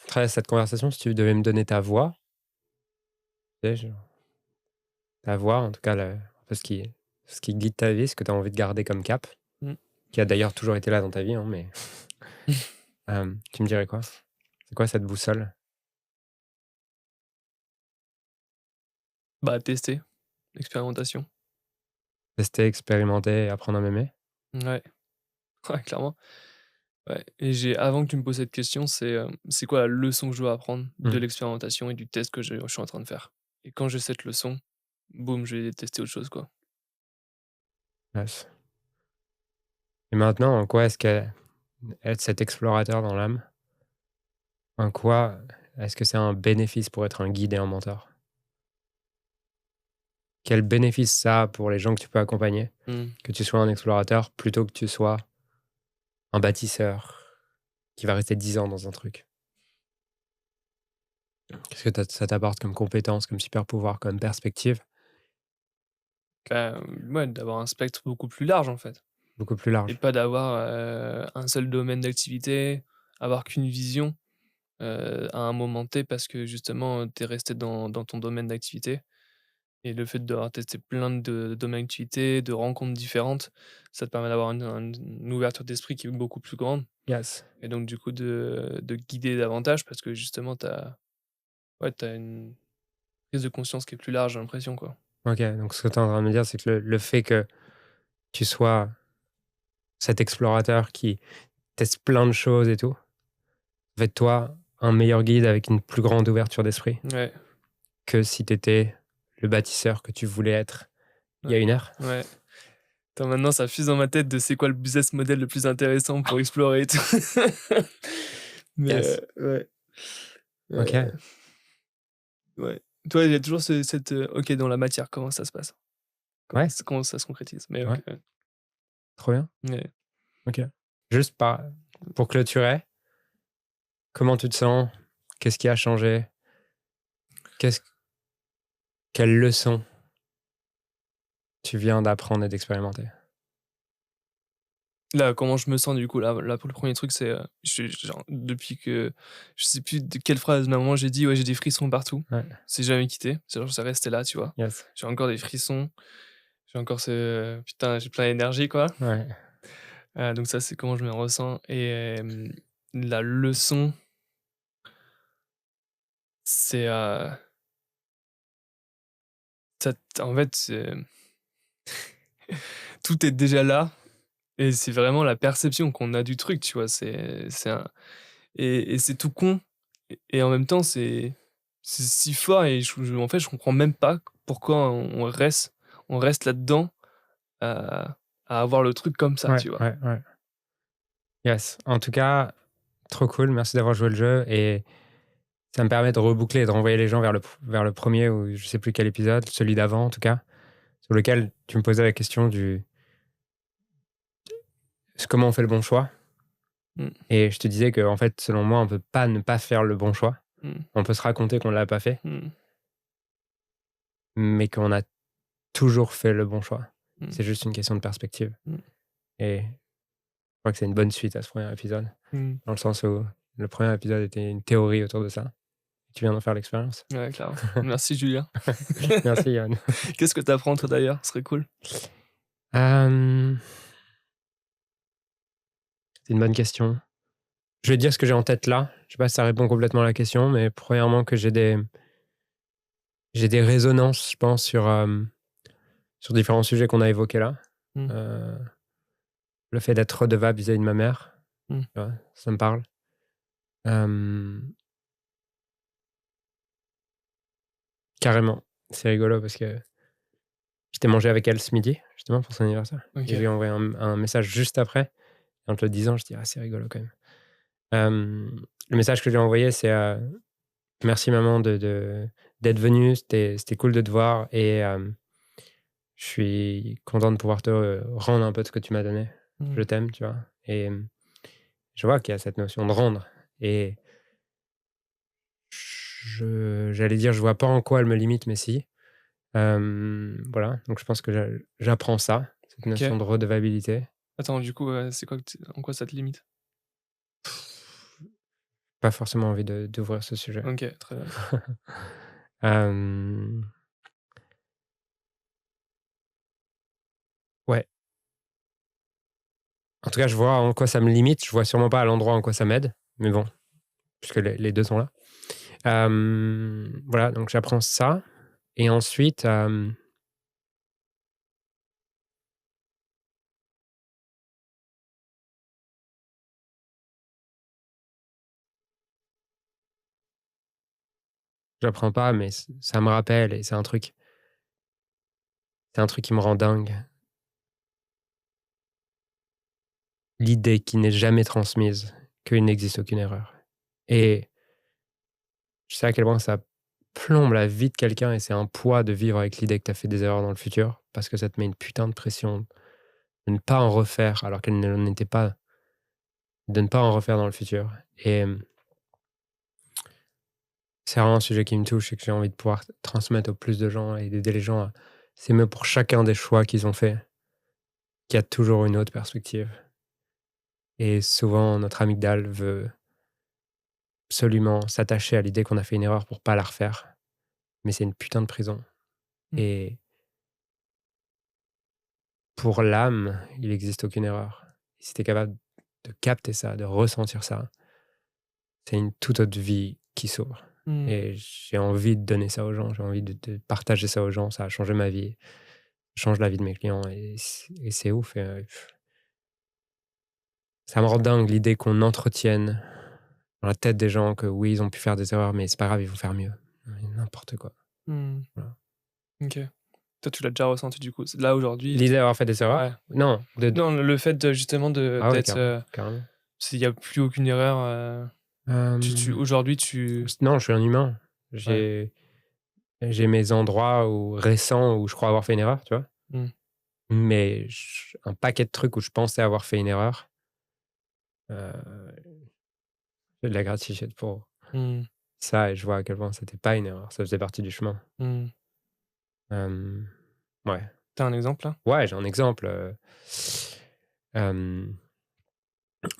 travers cette conversation, si tu devais me donner ta voix, tu sais, genre, ta voix, en tout cas, le un peu ce qui guide ta vie, ce que tu as envie de garder comme cap, Mmh. qui a d'ailleurs toujours été là dans ta vie, hein, mais Tu me dirais quoi? C'est quoi cette boussole? Bah, tester, l'expérimentation. Tester, expérimenter et apprendre à m'aimer? Ouais, ouais, clairement. Ouais et avant que tu me poses cette question, c'est quoi la leçon que je dois apprendre de Mmh. l'expérimentation et du test que je suis en train de faire? Et quand j'ai cette leçon, boum, je vais tester autre chose, quoi. Yes. Et maintenant, en quoi est-ce que être cet explorateur dans l'âme, en quoi est-ce que c'est un bénéfice pour être un guide et un mentor? Quel bénéfice ça a pour les gens que tu peux accompagner, Mmh. que tu sois un explorateur plutôt que tu sois un bâtisseur qui va rester 10 ans dans un truc? Qu'est-ce que ça t'apporte comme compétence, comme super pouvoir, comme perspective? Bah, ouais, d'avoir un spectre beaucoup plus large, en fait Beaucoup plus et large. pas d'avoir, un seul domaine d'activité, avoir qu'une vision, à un moment T parce que justement, tu es resté dans ton domaine d'activité et le fait d'avoir testé plein de domaines d'activité, de rencontres différentes, ça te permet d'avoir une ouverture d'esprit qui est beaucoup plus grande Yes. et donc du coup de guider davantage parce que justement tu as une prise de conscience qui est plus large, j'ai l'impression, quoi. OK, donc ce que tu es en train de me dire, c'est que le fait que tu sois cet explorateur qui teste plein de choses et tout, fait de toi un meilleur guide avec une plus grande ouverture d'esprit Ouais, que si tu étais le bâtisseur que tu voulais être il ouais, y a une heure? ouais. Attends, maintenant ça fuse dans ma tête de c'est quoi le business model le plus intéressant pour explorer et tout. Mais Yes. ouais, OK. heu, ouais. Toi, il y a toujours OK, dans la matière, comment ça se passe? Ouais, Comment ça se concrétise? Mais ouais, OK, ouais. trop bien. Ouais. OK. Juste pour clôturer, comment tu te sens? Qu'est-ce qui a changé? Qu'est-ce quelle leçon tu viens d'apprendre et d'expérimenter? Là, comment je me sens du coup là pour le premier truc, c'est, je suis genre depuis que je sais plus de quelle phrase, mais à un moment j'ai dit: «Ouais, j'ai des frissons partout». Ouais, C'est jamais quitté, c'est genre c'est resté là, tu vois? yes. J'ai encore des frissons, j'ai encore ce putain, j'ai plein d'énergie, quoi. Ouais, Donc ça, c'est comment je me ressens et la leçon, c'est, ça en fait, tout est déjà là et c'est vraiment la perception qu'on a du truc, tu vois? C'est un et c'est tout con et en même temps, c'est si fort et en fait, je comprends même pas pourquoi on reste là-dedans à avoir le truc comme ça, ouais, tu vois? ouais, ouais. Yes. En tout cas, trop cool. Merci d'avoir joué le jeu et ça me permet de reboucler et de renvoyer les gens vers le premier ou je sais plus quel épisode, celui d'avant en tout cas, sur lequel tu me posais la question du comment on fait le bon choix? Mmh, Et je te disais qu'en fait, selon moi, on peut pas ne pas faire le bon choix. mmh, On peut se raconter qu'on l'a pas fait, mmh, mais qu'on a toujours fait le bon choix. mmh, C'est juste une question de perspective mmh, et je crois que c'est une bonne suite à ce premier épisode, mmh. dans le sens où le premier épisode était une théorie autour de ça. Tu viens d'en faire l'expérience. Ouais, clairement. Merci Julien. Merci Yann. Qu'est-ce que tu apprends toi d'ailleurs? Ce serait cool. Hem, c'est une bonne question. Je vais te dire ce que j'ai en tête là. Je sais pas si ça répond complètement à la question, mais premièrement que j'ai des résonances, je pense, sur différents sujets qu'on a évoqués là. Mmh, Heu, le fait d'être redevable vis-à-vis de ma mère, mmh. tu vois? Ça me parle. Hem, carrément. C'est rigolo parce que j'étais mangé avec elle ce midi, justement pour son anniversaire et je OK. lui ai envoyé un message juste après. En te le disant, je dis: «Ah, c'est rigolo quand même». Le message que je lui ai envoyé, c'est, «Merci maman d'être venue, c'était cool de te voir et je suis content de pouvoir te rendre un peu de ce que tu m'as donné. Je Mmh. t'aime», tu vois? Et je vois qu'il y a cette notion de rendre et j'allais dire, je vois pas en quoi elle me limite, mais si. Voilà, donc je pense que j'apprends ça, cette OK. notion de redevabilité. Attends, du coup, c'est quoi que t en quoi ça te limite? Pas forcément envie d'ouvrir ce sujet. OK, très bien. Hem, ouais, En tout cas, je vois en quoi ça me limite. Je vois sûrement pas à l'endroit en quoi ça m'aide. Mais bon, puisque les deux sont là. Voilà, donc j'apprends ça. Et ensuite, j'apprends pas, mais ça me rappelle et c'est un truc qui me rend dingue. L'idée qui n'est jamais transmise, qu'il n'existe aucune erreur. Et je sais à quel point ça plombe la vie de quelqu'un et c'est un poids de vivre avec l'idée que tu as fait des erreurs dans le futur parce que ça te met une putain de pression de ne pas en refaire alors qu'elle ne l'était pas, de ne pas en refaire dans le futur. Et c'est vraiment un sujet qui me touche et que j'ai envie de pouvoir transmettre au plus de gens et d'aider les gens à s'aimer pour chacun des choix qu'ils ont fait, qu'il y a toujours une autre perspective. Et souvent, notre amygdale veut absolument s'attacher à l'idée qu'on a fait une erreur pour pas la refaire. Mais c'est une putain de prison. Mmh. Et pour l'âme, il n'existe aucune erreur. Et si tu es capable de capter ça, de ressentir ça, c'est une toute autre vie qui s'ouvre. Mmh. Et j'ai envie de donner ça aux gens, j'ai envie de partager ça aux gens. Ça a changé ma vie, ça change la vie de mes clients et c'est ouf. Et, ça me rend dingue l'idée qu'on entretienne dans la tête des gens que oui, ils ont pu faire des erreurs, mais c'est pas grave, ils vont faire mieux. N'importe quoi. Mmh. Voilà. OK. Toi, tu l'as déjà ressenti du coup? Là, aujourd'hui, L'idée d'avoir fait des erreurs? ouais. Non. Non, le fait de justement Ah ouais, d'être, carrément. s'il y a plus aucune erreur, tu aujourd'hui, Non, je suis un humain. ouais. J'ai mes endroits récents où je crois avoir fait une erreur, tu vois? Mmh. Mais un paquet de trucs où je pensais avoir fait une erreur, heu, j'ai de la gratitude pour Mmh. ça et je vois à quel point c'était pas une erreur, ça faisait partie du chemin. Mmh. Hem, ouais. Tu as un exemple là? Ouais, j'ai un exemple, hem,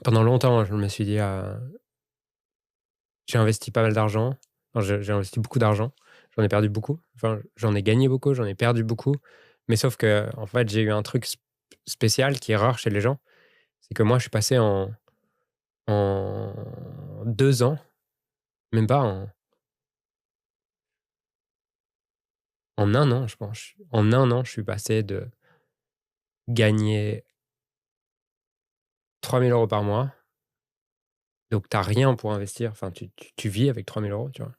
pendant longtemps, je me suis dit, j'ai investi pas mal d'argent, enfin, j'ai investi beaucoup d'argent, j'en ai perdu beaucoup, enfin, j'en ai gagné beaucoup, j'en ai perdu beaucoup, mais sauf que en fait, j'ai eu un truc spécial qui est rare chez les gens, c'est que moi, je suis passé en 2 ans, même pas en 1 an, je pense. En 1 an, je suis passé de gagner 3 000 € par mois, donc tu as rien pour investir, enfin tu vis avec 3 000 €, tu vois?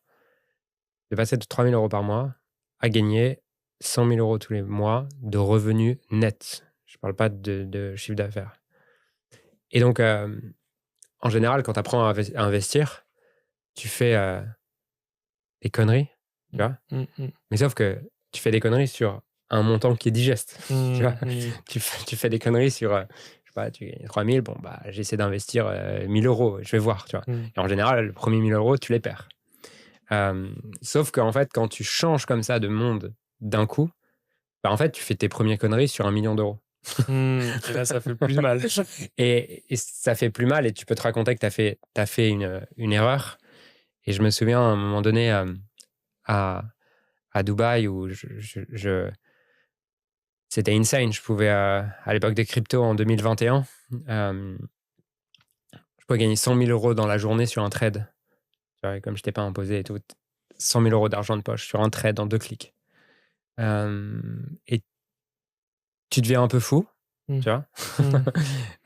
De passer de 3 000 € par mois à gagner 100 000 € tous les mois de revenus nets. Je parle pas de chiffre d'affaires. Et donc, en général, quand tu apprends à investir, tu fais, des conneries, tu Mmh. vois? Mmh mh. Mais sauf que tu fais des conneries sur un montant qui est digeste, tu vois? Mmh mmh. Tu fais des conneries sur, je sais pas, tu gagnes 3 000, bon, bah, j'essaie d'investir, 1 000 €, je vais voir, tu vois? Mmh. Et en général, le premier 1 000 €, tu les perds. Sauf qu'en fait, quand tu changes comme ça de monde d'un coup, bah, en fait, tu fais tes premières conneries sur 1 000 000 €. Mmh. Et là, ça fait plus mal. Et ça fait plus mal et tu peux te raconter que tu as fait une erreur. Et je me souviens à un moment donné, à Dubaï où c'était insane. Je pouvais, à l'époque des cryptos en 2021, hem, je pouvais gagner 100 000 € dans la journée sur un trade. Tu vois? Et comme je n'étais pas imposé et tout, 100 000 € d'argent de poche sur un trade en 2 clics. Et tu deviens un peu fou, Mmh. tu vois?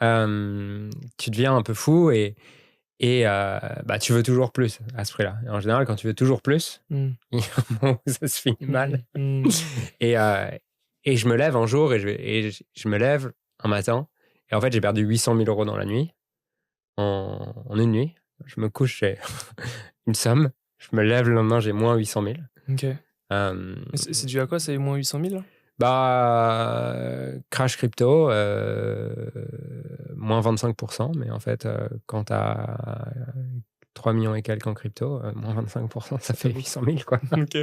Mmh. Tu deviens un peu fou et bah, tu veux toujours plus à ce prix-là. Et en général, quand tu veux toujours plus, Mmh. il y a un moment où ça se finit mal. Mmh. Mmh. Et, et je me lève un jour et je me lève un matin et en fait, j'ai perdu 800 000 € dans la nuit, en une nuit. Je me couche, j'ai une somme. Je me lève le lendemain, j'ai moins 800 000. OK. Hem, Mais c'est dû à quoi? C'est moins 800 000 là? Bah, crash crypto, moins 25%, mais en fait, quand tu as 3 millions et quelques en crypto, moins 25%, ça fait 800 000, quoi. OK.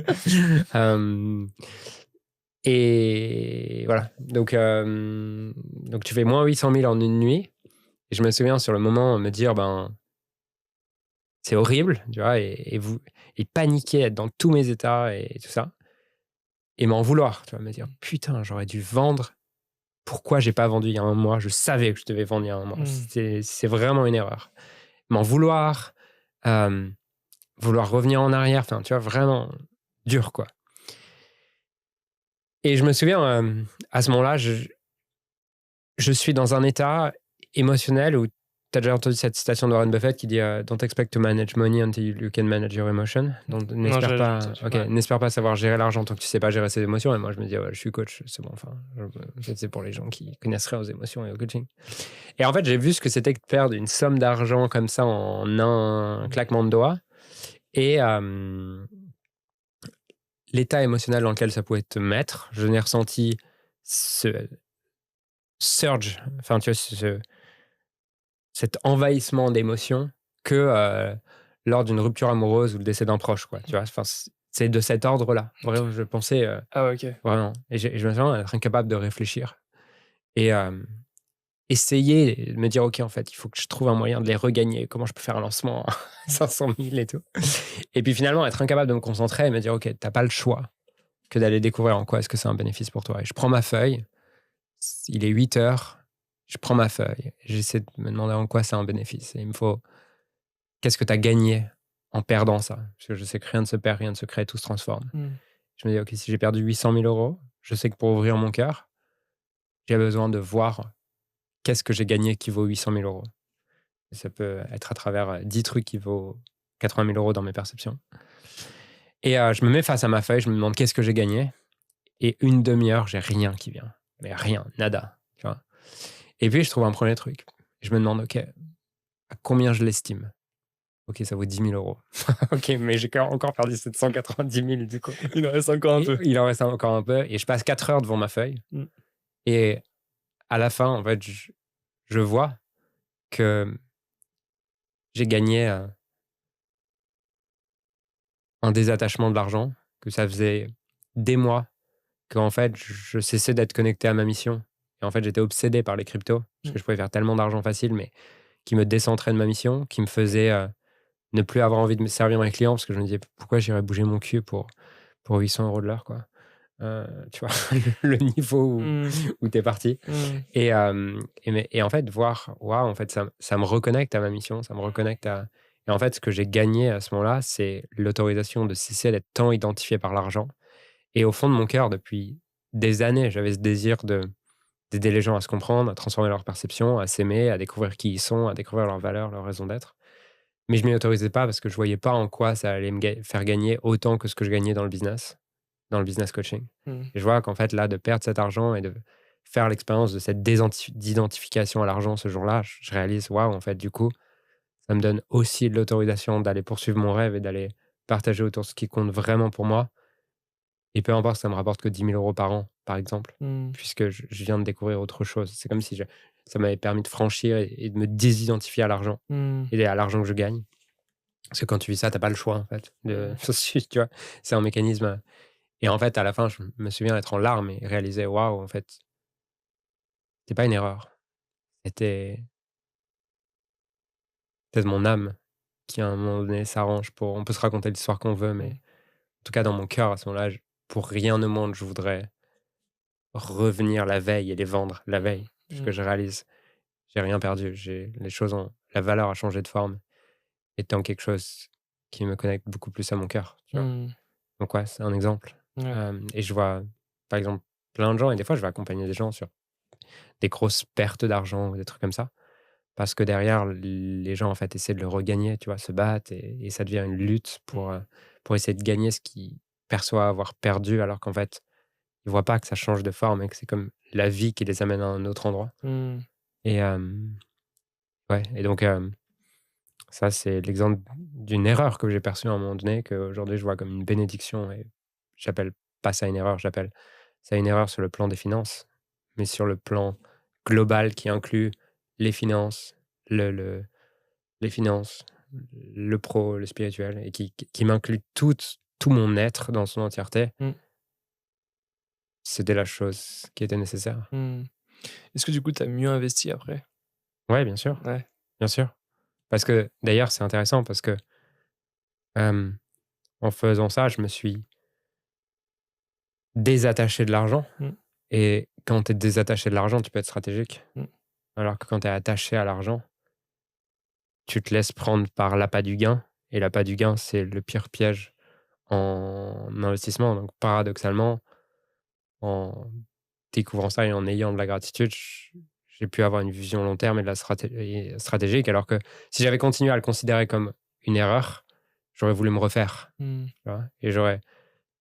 Hem Et voilà, donc tu fais moins 800 000 en une nuit et je me souviens sur le moment me dire: «Ben, c'est horrible», tu vois? Et paniquer, être dans tous mes états et tout ça et m'en vouloir, tu vois? Me dire: «Putain, j'aurais dû vendre pourquoi j'ai pas vendu il y a un mois? Je savais que je devais vendre il y a un mois. C'est vraiment une erreur. M'en vouloir, vouloir revenir en arrière, enfin, tu vois, vraiment dur, quoi. Et je me souviens, à ce moment-là, je suis dans un état émotionnel où tu as déjà entendu cette citation de Warren Buffett qui dit Don't expect to manage money until you can manage your emotion. Donc, Non, j'ai entendu, ouais. n'espère pas savoir gérer l'argent tant que tu sais pas gérer ses émotions. Et moi, je me dis, ouais, je suis coach, c'est bon. Enfin, c'est pour les gens qui connaissent rien aux émotions et au coaching. Et en fait, j'ai vu ce que c'était que de perdre une somme d'argent comme ça en un claquement de doigts. Et l'état émotionnel dans lequel ça pouvait te mettre, je n'ai ressenti ce surge, enfin, tu vois, cet envahissement d'émotions que lors d'une rupture amoureuse ou le décès d'un proche, quoi. Tu vois, enfin, c'est de cet ordre-là. Vraiment, je pensais Ah ouais, ok. vraiment. Et je me sens être incapable de réfléchir et essayer de me dire, ok, en fait, il faut que je trouve un moyen de les regagner. Comment je peux faire un lancement à 500 000 et tout. Et puis finalement, être incapable de me concentrer et me dire, ok, t'as pas le choix que d'aller découvrir en quoi est-ce que c'est un bénéfice pour toi. Et je prends ma feuille. Il est 8 heures. Je prends ma feuille, j'essaie de me demander en quoi c'est un bénéfice. Et il me faut, qu'est-ce que tu as gagné en perdant ça? Parce que je sais que rien ne se perd, rien ne se crée, tout se transforme. Je me dis, ok, si j'ai perdu 800 000 euros, je sais que pour ouvrir mon cœur, j'ai besoin de voir qu'est-ce que j'ai gagné qui vaut 800 000 euros. Et ça peut être à travers 10 trucs qui vaut 80 000 euros dans mes perceptions. Et je me mets face à ma feuille, je me demande qu'est-ce que j'ai gagné. Et une demi-heure, j'ai rien qui vient. Mais rien, nada. Tu vois. Et puis, je trouve un premier truc. Je me demande, ok, à combien je l'estime? Ok, ça vaut 10 000 euros. Ok, mais j'ai encore perdu 790 000 du coup. Il en reste encore un peu. Il en reste encore un peu. Et je passe 4 heures devant ma feuille. Et à la fin, en fait, je vois que j'ai gagné un désattachement de l'argent, que ça faisait des mois qu'en fait, je cessais d'être connecté à ma mission. Et en fait, j'étais obsédé par les cryptos, parce que je pouvais faire tellement d'argent facile, mais qui me décentraient de ma mission, qui me faisait ne plus avoir envie de me servir mes clients, parce que je me disais, pourquoi j'irais bouger mon cul pour 800 euros de l'heure, quoi. Tu vois, le niveau où t'es parti. Et en fait, voir, waouh, en fait, ça me reconnecte à ma mission, ça me reconnecte à... Et en fait, ce que j'ai gagné à ce moment-là, c'est l'autorisation de cesser d'être tant identifié par l'argent. Et au fond de mon cœur, depuis des années, j'avais ce désir d'aider les gens à se comprendre, à transformer leur perception, à s'aimer, à découvrir qui ils sont, à découvrir leurs valeurs, leur raison d'être. Mais je m'y autorisais pas parce que je voyais pas en quoi ça allait faire gagner autant que ce que je gagnais dans le business coaching. Et je vois qu'en fait, là, de perdre cet argent et de faire l'expérience de cette d'identification à l'argent ce jour-là, je réalise, waouh, en fait, du coup, ça me donne aussi de l'autorisation d'aller poursuivre mon rêve et d'aller partager autour de ce qui compte vraiment pour moi. Et peu importe, ça me rapporte que 10 000 euros par an, par exemple, puisque je viens de découvrir autre chose. C'est comme si ça m'avait permis de franchir et de me désidentifier à l'argent et à l'argent que je gagne. Parce que quand tu vis ça, t'as pas le choix, en fait. Tu vois, c'est un mécanisme. Et en fait, à la fin, je me souviens d'être en larmes et réaliser, waouh, en fait, c'était pas une erreur. C'était peut-être mon âme qui, à un moment donné, s'arrange pour... On peut se raconter l'histoire qu'on veut, mais en tout cas, dans mon cœur, à ce moment-là, pour rien au monde, je voudrais revenir la veille et les vendre la veille. Puisque je réalise, j'ai rien perdu. Les choses la valeur a changé de forme. Étant quelque chose qui me connecte beaucoup plus à mon cœur. Tu vois. Donc ouais, c'est un exemple. Et je vois, par exemple, plein de gens, et des fois, je vais accompagner des gens sur des grosses pertes d'argent ou des trucs comme ça. Parce que derrière, les gens, en fait, essaient de le regagner, tu vois, se battent, et ça devient une lutte pour essayer de gagner ce qu'ils perçoivent avoir perdu, alors qu'en fait, ils voient pas que ça change de forme et que c'est comme la vie qui les amène à un autre endroit. Et ouais, et donc ça, c'est l'exemple d'une erreur que j'ai perçue à un moment donné, qu'aujourd'hui je vois comme une bénédiction, et j'appelle pas ça une erreur, j'appelle ça une erreur sur le plan des finances, mais sur le plan global qui inclut les finances, les finances, le pro, le spirituel, et qui m'inclut tout mon être dans son entièreté. C'était la chose qui était nécessaire. Est-ce que du coup, tu as mieux investi après? Ouais, bien sûr. Ouais. Bien sûr. Parce que d'ailleurs, c'est intéressant parce que en faisant ça, je me suis désattaché de l'argent Et quand tu es désattaché de l'argent, tu peux être stratégique. Mmh. Alors que quand tu es attaché à l'argent, tu te laisses prendre par l'appât du gain. Et l'appât du gain, c'est le pire piège en investissement. Donc, paradoxalement, en découvrant ça et en ayant de la gratitude, j'ai pu avoir une vision long terme et de la stratégique. Alors que si j'avais continué à le considérer comme une erreur, j'aurais voulu me refaire. Mmh. Tu vois, et j'aurais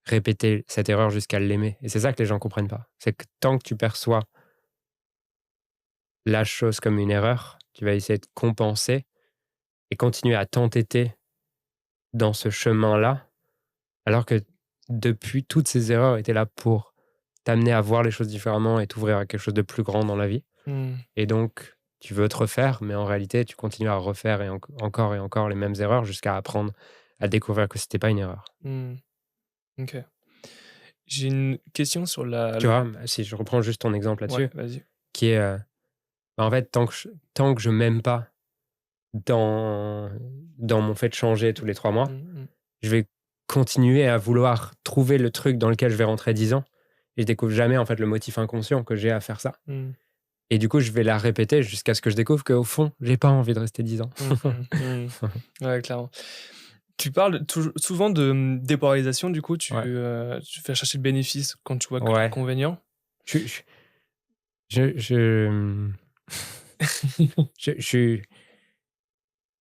répété cette erreur jusqu'à l'aimer. Et c'est ça que les gens comprennent pas. C'est que tant que tu perçois la chose comme une erreur, tu vas essayer de compenser et continuer à t'entêter dans ce chemin-là, alors que depuis, toutes ces erreurs étaient là pour t'amener à voir les choses différemment et t'ouvrir à quelque chose de plus grand dans la vie. Mmh. Et donc, tu veux te refaire, mais en réalité, tu continues à refaire encore et encore les mêmes erreurs jusqu'à apprendre à découvrir que c'était pas une erreur. Mmh. OK. J'ai une question sur la Tu vois, si je reprends juste ton exemple ouais, là-dessus, vas-y. qui est, en fait, tant que je m'aime pas dans mon fait de changer tous les 3 mois, Mmh mh. je vais continuer à vouloir trouver le truc dans lequel je vais rentrer 10 ans et je découvre jamais, en fait, le motif inconscient que j'ai à faire ça. Mmh. Et du coup, je vais la répéter jusqu'à ce que je découvre qu'au fond, j'ai pas envie de rester 10 ans. Mmh mh. Mmh. Ouais, clairement. Tu parles souvent de, dépolarisation, du coup, Ouais. tu fais chercher le bénéfice quand tu vois que Ouais. l'inconvénient. Je je, mmh, je suis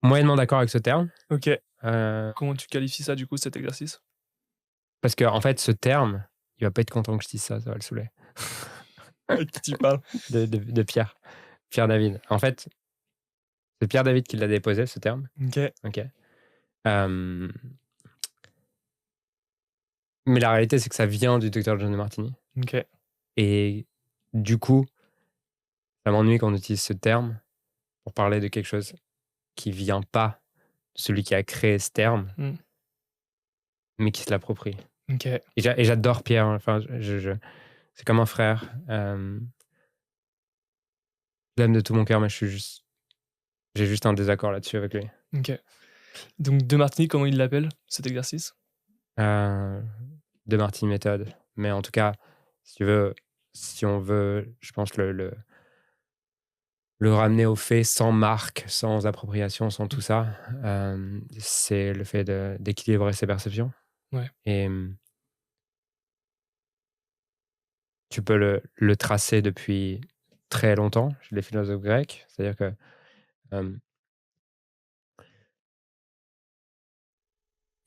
moyennement d'accord avec ce terme, OK. heu, Comment tu qualifies ça, du coup, cet exercice? parce qu'en fait, ce terme, il va pas être content que je dise ça va le saouler. À qui tu parles? De Pierre David. En fait, c'est Pierre David qui l'a déposé, ce terme. OK. OK. Hem, mais la réalité, c'est que ça vient du docteur John Demartini OK. et du coup, ça m'ennuie qu'on utilise ce terme pour parler de quelque chose qui vient pas de celui qui a créé ce terme, Mmh. mais qui se l'approprie. OK. Et j'adore Pierre, hein, enfin, c'est comme un frère. Je l'aime de tout mon cœur, mais j'ai juste un désaccord là-dessus avec lui. OK. Donc de Martini, comment il l'appelle, cet exercice? Heu, Demartini méthode. Mais en tout cas, si tu veux, si on veut, je pense le ramener au fait sans marque, sans appropriation, sans tout ça, c'est le fait d'équilibrer ses perceptions Ouais. et tu peux le tracer depuis très longtemps chez les philosophes grecs. C'est-à-dire que, hem,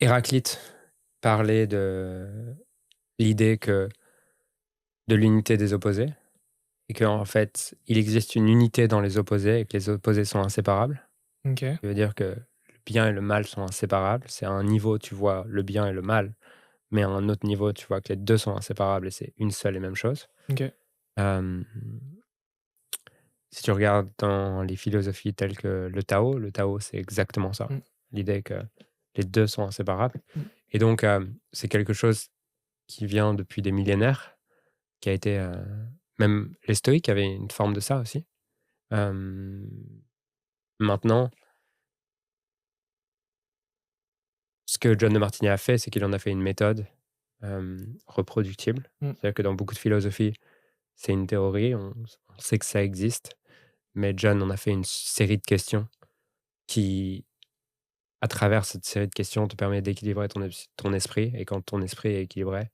Héraclite parlait de l'idée de l'unité des opposés et qu'en fait, il existe une unité dans les opposés et que les opposés sont inséparables. OK. Ça veut dire que le bien et le mal sont inséparables. C'est à un niveau, tu vois le bien et le mal, mais à un autre niveau, tu vois que les 2 sont inséparables et c'est une seule et même chose. OK. Hem, Si tu regardes dans les philosophies telles que le Tao, c'est exactement ça. Mmh. L'idée que les 2 sont inséparables Mmh. et donc c'est quelque chose qui vient depuis des millénaires, qui a été, même les stoïques avaient une forme de ça aussi. Hem, Maintenant, ce que John de Martini a fait, c'est qu'il en a fait une méthode, reproductible. Mmh. C'est-à-dire que dans beaucoup de philosophies, c'est une théorie, on sait que ça existe, mais John en a fait une série de questions qui, à travers cette série de questions, te permet d'équilibrer ton esprit et quand ton esprit est équilibré,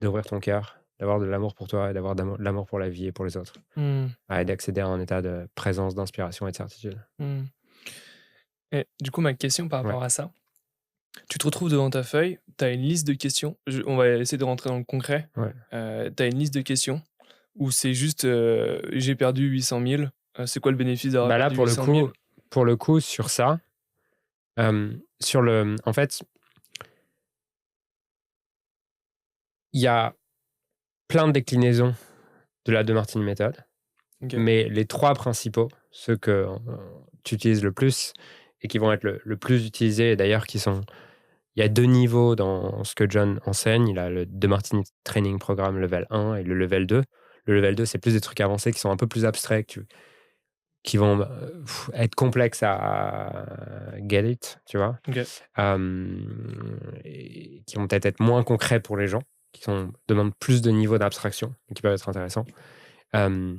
d'ouvrir ton cœur, d'avoir de l'amour pour toi et d'avoir de l'amour pour la vie et pour les autres. Mmh. Et d'accéder à un état de présence, d'inspiration et de certitude. Mmh. Et du coup, ma question par Ouais, rapport à ça, tu te retrouves devant ta feuille, tu as une liste de questions, on va essayer de rentrer dans le concret. ouais. Tu as une liste de questions où c'est juste, «J'ai perdu 800 000, c'est quoi le bénéfice d'avoir Bah là, perdu 800 000?» pour le coup, sur ça, en fait, il y a plein de déclinaisons de la De Martini méthode, OK. mais les 3 principaux, ceux que, tu utilises le plus et qui vont être le plus utilisés et d'ailleurs qui sont il y a 2 niveaux dans ce que John enseigne. Il a le De Martini Training Programme level 1 et le level 2. Le level 2, c'est plus des trucs avancés qui sont un peu plus abstraits, qui vont, être complexes à get it, tu vois? OK. Et qui vont peut-être être moins concrets pour les gens. demandent plus de niveaux d'abstraction, qui peuvent être intéressants. Euh,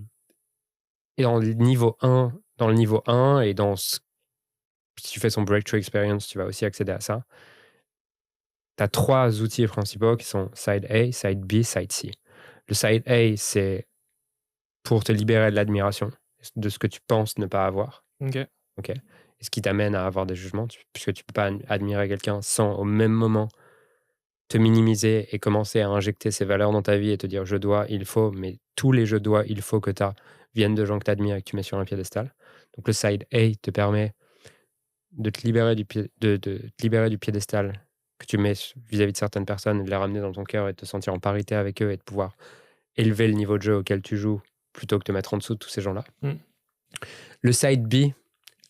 et dans le niveau 1, et si tu fais son Breakthrough Experience, tu vas aussi accéder à ça. Tu as 3 outils principaux qui sont Side A, Side B, Side C. Le Side A, c'est pour te libérer de l'admiration, de ce que tu penses ne pas avoir. Ok. Ok. Et ce qui t'amène à avoir des jugements, puisque tu peux pas admirer quelqu'un sans au même moment te minimiser et commencer à injecter ces valeurs dans ta vie et te dire je dois, il faut, mais tous les je dois, il faut que tu as viennent de gens que tu admires et que tu mets sur un piédestal. Donc le side A te permet de te libérer de te libérer du piédestal que tu mets vis-à-vis de certaines personnes et de les ramener dans ton cœur et de te sentir en parité avec eux et de pouvoir élever le niveau de jeu auquel tu joues plutôt que te mettre en dessous de tous ces gens-là. Le side B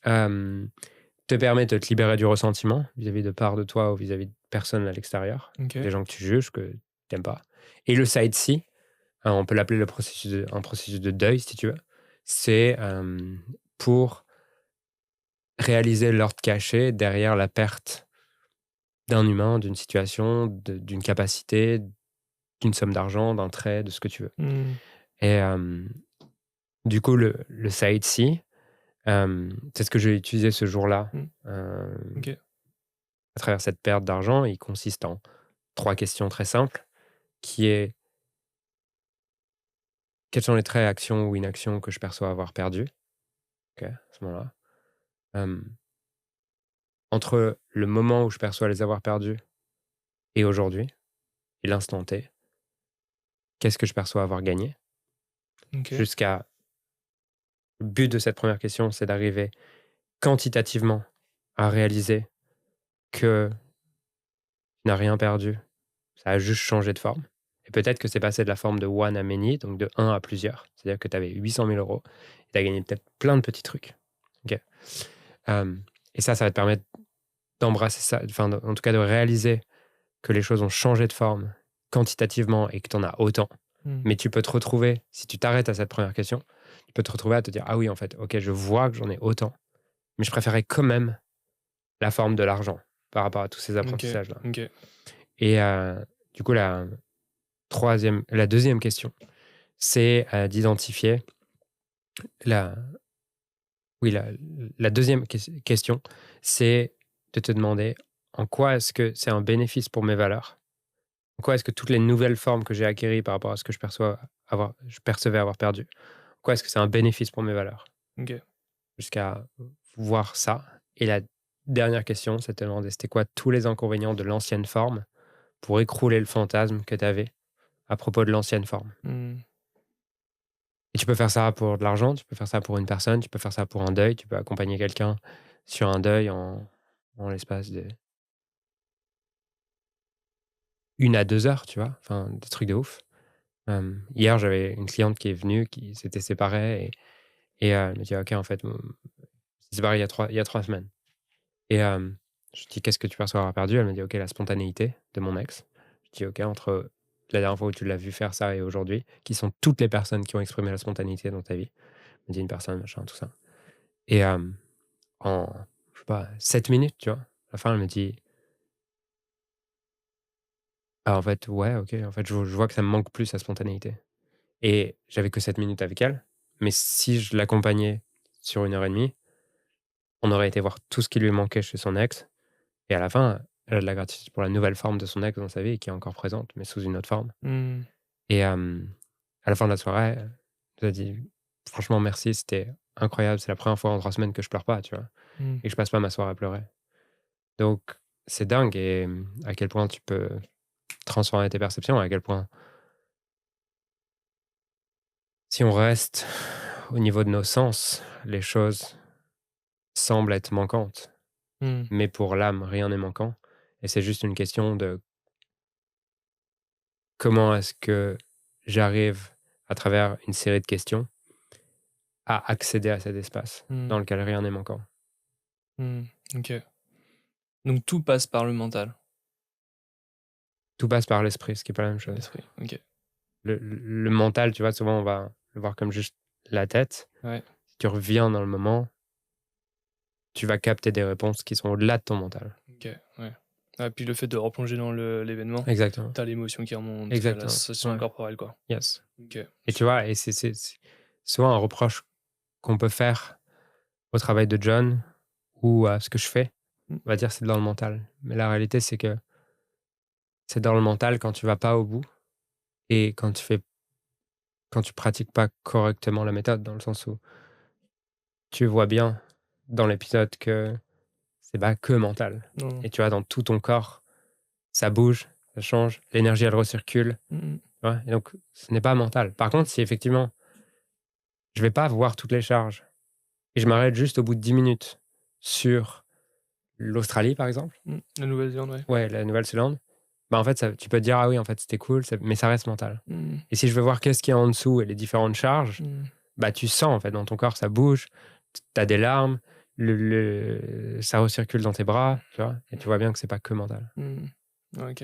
te permet de te libérer du ressentiment vis-à-vis de part de toi ou vis-à-vis de personnes à l'extérieur, des gens que tu juges, que tu n'aimes pas. Et le side C, on peut l'appeler un processus de deuil, si tu veux. C'est pour réaliser l'ordre caché derrière la perte d'un humain, d'une situation, d'une capacité, d'une somme d'argent, d'un trait, de ce que tu veux. Et du coup, le side C, c'est ce que j'ai utilisé ce jour-là à travers cette perte d'argent. Il consiste en 3 questions très simples, qui est quels sont les traits, actions ou inactions que je perçois avoir perdu à ce moment-là. Entre le moment où je perçois les avoir perdus et aujourd'hui, et l'instant T, qu'est-ce que je perçois avoir gagné? Jusqu'à... Le but de cette première question, c'est d'arriver quantitativement à réaliser que tu n'as rien perdu. Ça a juste changé de forme. Et peut-être que c'est passé de la forme de one à many, donc de 1 à plusieurs. C'est-à-dire que tu avais 800 000 euros et tu as gagné peut-être plein de petits trucs. Okay. Et ça va te permettre d'embrasser ça, enfin, en tout cas de réaliser que les choses ont changé de forme quantitativement et que tu en as autant. Mais tu peux te retrouver, si tu t'arrêtes à cette première question, tu peux te retrouver à te dire ah oui, en fait, ok, je vois que j'en ai autant, mais je préférais quand même la forme de l'argent par rapport à tous ces apprentissages-là. Et du coup, la deuxième question, c'est d'identifier la deuxième question, c'est de te demander en quoi est-ce que c'est un bénéfice pour mes valeurs? En quoi est-ce que toutes les nouvelles formes que j'ai acquises par rapport à ce que je percevais avoir perdu, en quoi est-ce que c'est un bénéfice pour mes valeurs? Jusqu'à voir ça. Et la dernière question, c'est de te demander c'était quoi tous les inconvénients de l'ancienne forme pour écrouler le fantasme que tu avais à propos de l'ancienne forme. Et tu peux faire ça pour de l'argent, tu peux faire ça pour une personne, tu peux faire ça pour un deuil, tu peux accompagner quelqu'un sur un deuil en l'espace de 1 à 2 heures, tu vois? Enfin, des trucs de ouf. Hier, j'avais une cliente qui est venue, qui s'était séparée et elle me dit: «OK, en fait, c'est séparé il y a 3 semaines». Et je lui dis: «Qu'est-ce que tu perçois avoir perdu?» Elle me dit: «OK, la spontanéité de mon ex». Je dis: «OK, entre la dernière fois où tu l'as vu faire ça et aujourd'hui, qui sont toutes les personnes qui ont exprimé la spontanéité dans ta vie?» Elle me dit: «Une personne, machin, tout ça». Et en, je sais pas, 7 minutes, tu vois? À la fin, elle me dit: «Ah, en fait, ouais, OK, en fait, je vois que ça me manque plus, la spontanéité». Et j'avais que 7 minutes avec elle, mais si je l'accompagnais sur 1 heure et demie, on aurait été voir tout ce qui lui manquait chez son ex et à la fin, elle a de la gratitude pour la nouvelle forme de son ex dans sa vie qui est encore présente, mais sous une autre forme. Et à la fin de la soirée, elle nous a dit: «Franchement, merci, c'était incroyable, c'est la première fois en 3 semaines que je pleure pas», tu vois? Et que je passe pas ma soirée à pleurer. Donc c'est dingue et à quel point tu peux transformer tes perceptions, à quel point si on reste au niveau de nos sens, les choses semblent être manquantes. Mais pour l'âme, rien n'est manquant. Et c'est juste une question de comment est-ce que j'arrive, à travers une série de questions, à accéder à cet espace dans lequel rien n'est manquant. OK. Donc tout passe par le mental, Tout passe par l'esprit, ce qui n'est pas la même chose. l'esprit. OK. Le mental, tu vois, souvent on va le voir comme juste la tête. Ouais. Si tu reviens dans le moment, tu vas capter des réponses qui sont au-delà de ton mental. OK, ouais. Ah, puis le fait de replonger dans l'événement, Exactement. t'as l'émotion qui remonte, la Exactement. sensation Ouais. corporelle, quoi. Yes. OK. Et tu vois, et c'est souvent un reproche qu'on peut faire au travail de John ou à ce que je fais. Mmh. On va dire c'est dans le mental. Mais la réalité, c'est que c'est dans le mental quand tu vas pas au bout et quand tu pratiques pas correctement la méthode, dans le sens où tu vois bien dans l'épisode que c'est pas que mental. Non. Et tu vois, dans tout ton corps, ça bouge, ça change, l'énergie elle recircule, Mmh. tu vois? Et donc ce n'est pas mental. Par contre, si effectivement, je vais pas voir toutes les charges et je m'arrête juste au bout de 10 minutes sur l'Australie, par exemple, La Nouvelle-Zélande, ouais. ouais, la Nouvelle-Zélande, bah, en fait, ça tu peux te dire: «Ah oui, en fait, c'était cool», mais ça reste mental. Mmh. Et si je veux voir qu'est-ce qu'il y a en dessous et les différentes charges, Mmh. bah, tu sens, en fait, dans ton corps, ça bouge, tu as des larmes, ça recircule dans tes bras, tu vois? Et tu vois bien que c'est pas que mental. Mmh. Ouais, OK.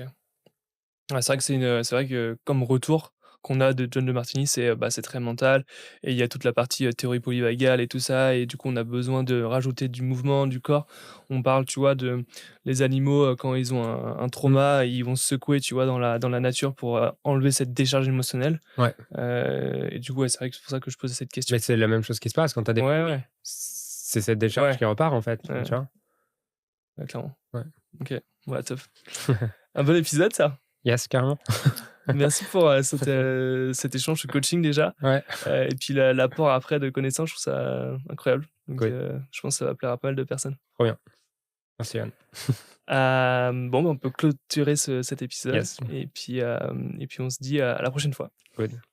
Ouais, c'est vrai que c'est vrai que comme retour qu'on a de John Demartini, c'est très mental et il y a toute la partie, théorie polyvagale et tout ça et du coup, on a besoin de rajouter du mouvement, du corps. On parle, tu vois, de les animaux, quand ils ont un Mmh. trauma, ils vont se secouer, tu vois, dans la nature pour, enlever cette décharge émotionnelle, Ouais, et du coup, ouais, c'est vrai que c'est pour ça que je posais cette question. mais c'est la même chose qui se passe quand tu as des Ouais, fourmis. ouais, C'est cette décharge ouais, qui repart, en fait, tu ouais, vois? ouais, clairement. Ouais. OK, ouais, top. Un bon épisode ça. Yes, carrément. Merci pour, cet échange, ce coaching déjà. Ouais, Et puis l'apport après de connaissances, je trouve ça incroyable. Donc, good, je pense que ça va plaire à pas mal de personnes. trop bien. Merci, Yann. Bon, bah, on peut clôturer cet épisode Yes, et puis on se dit à la prochaine fois. good.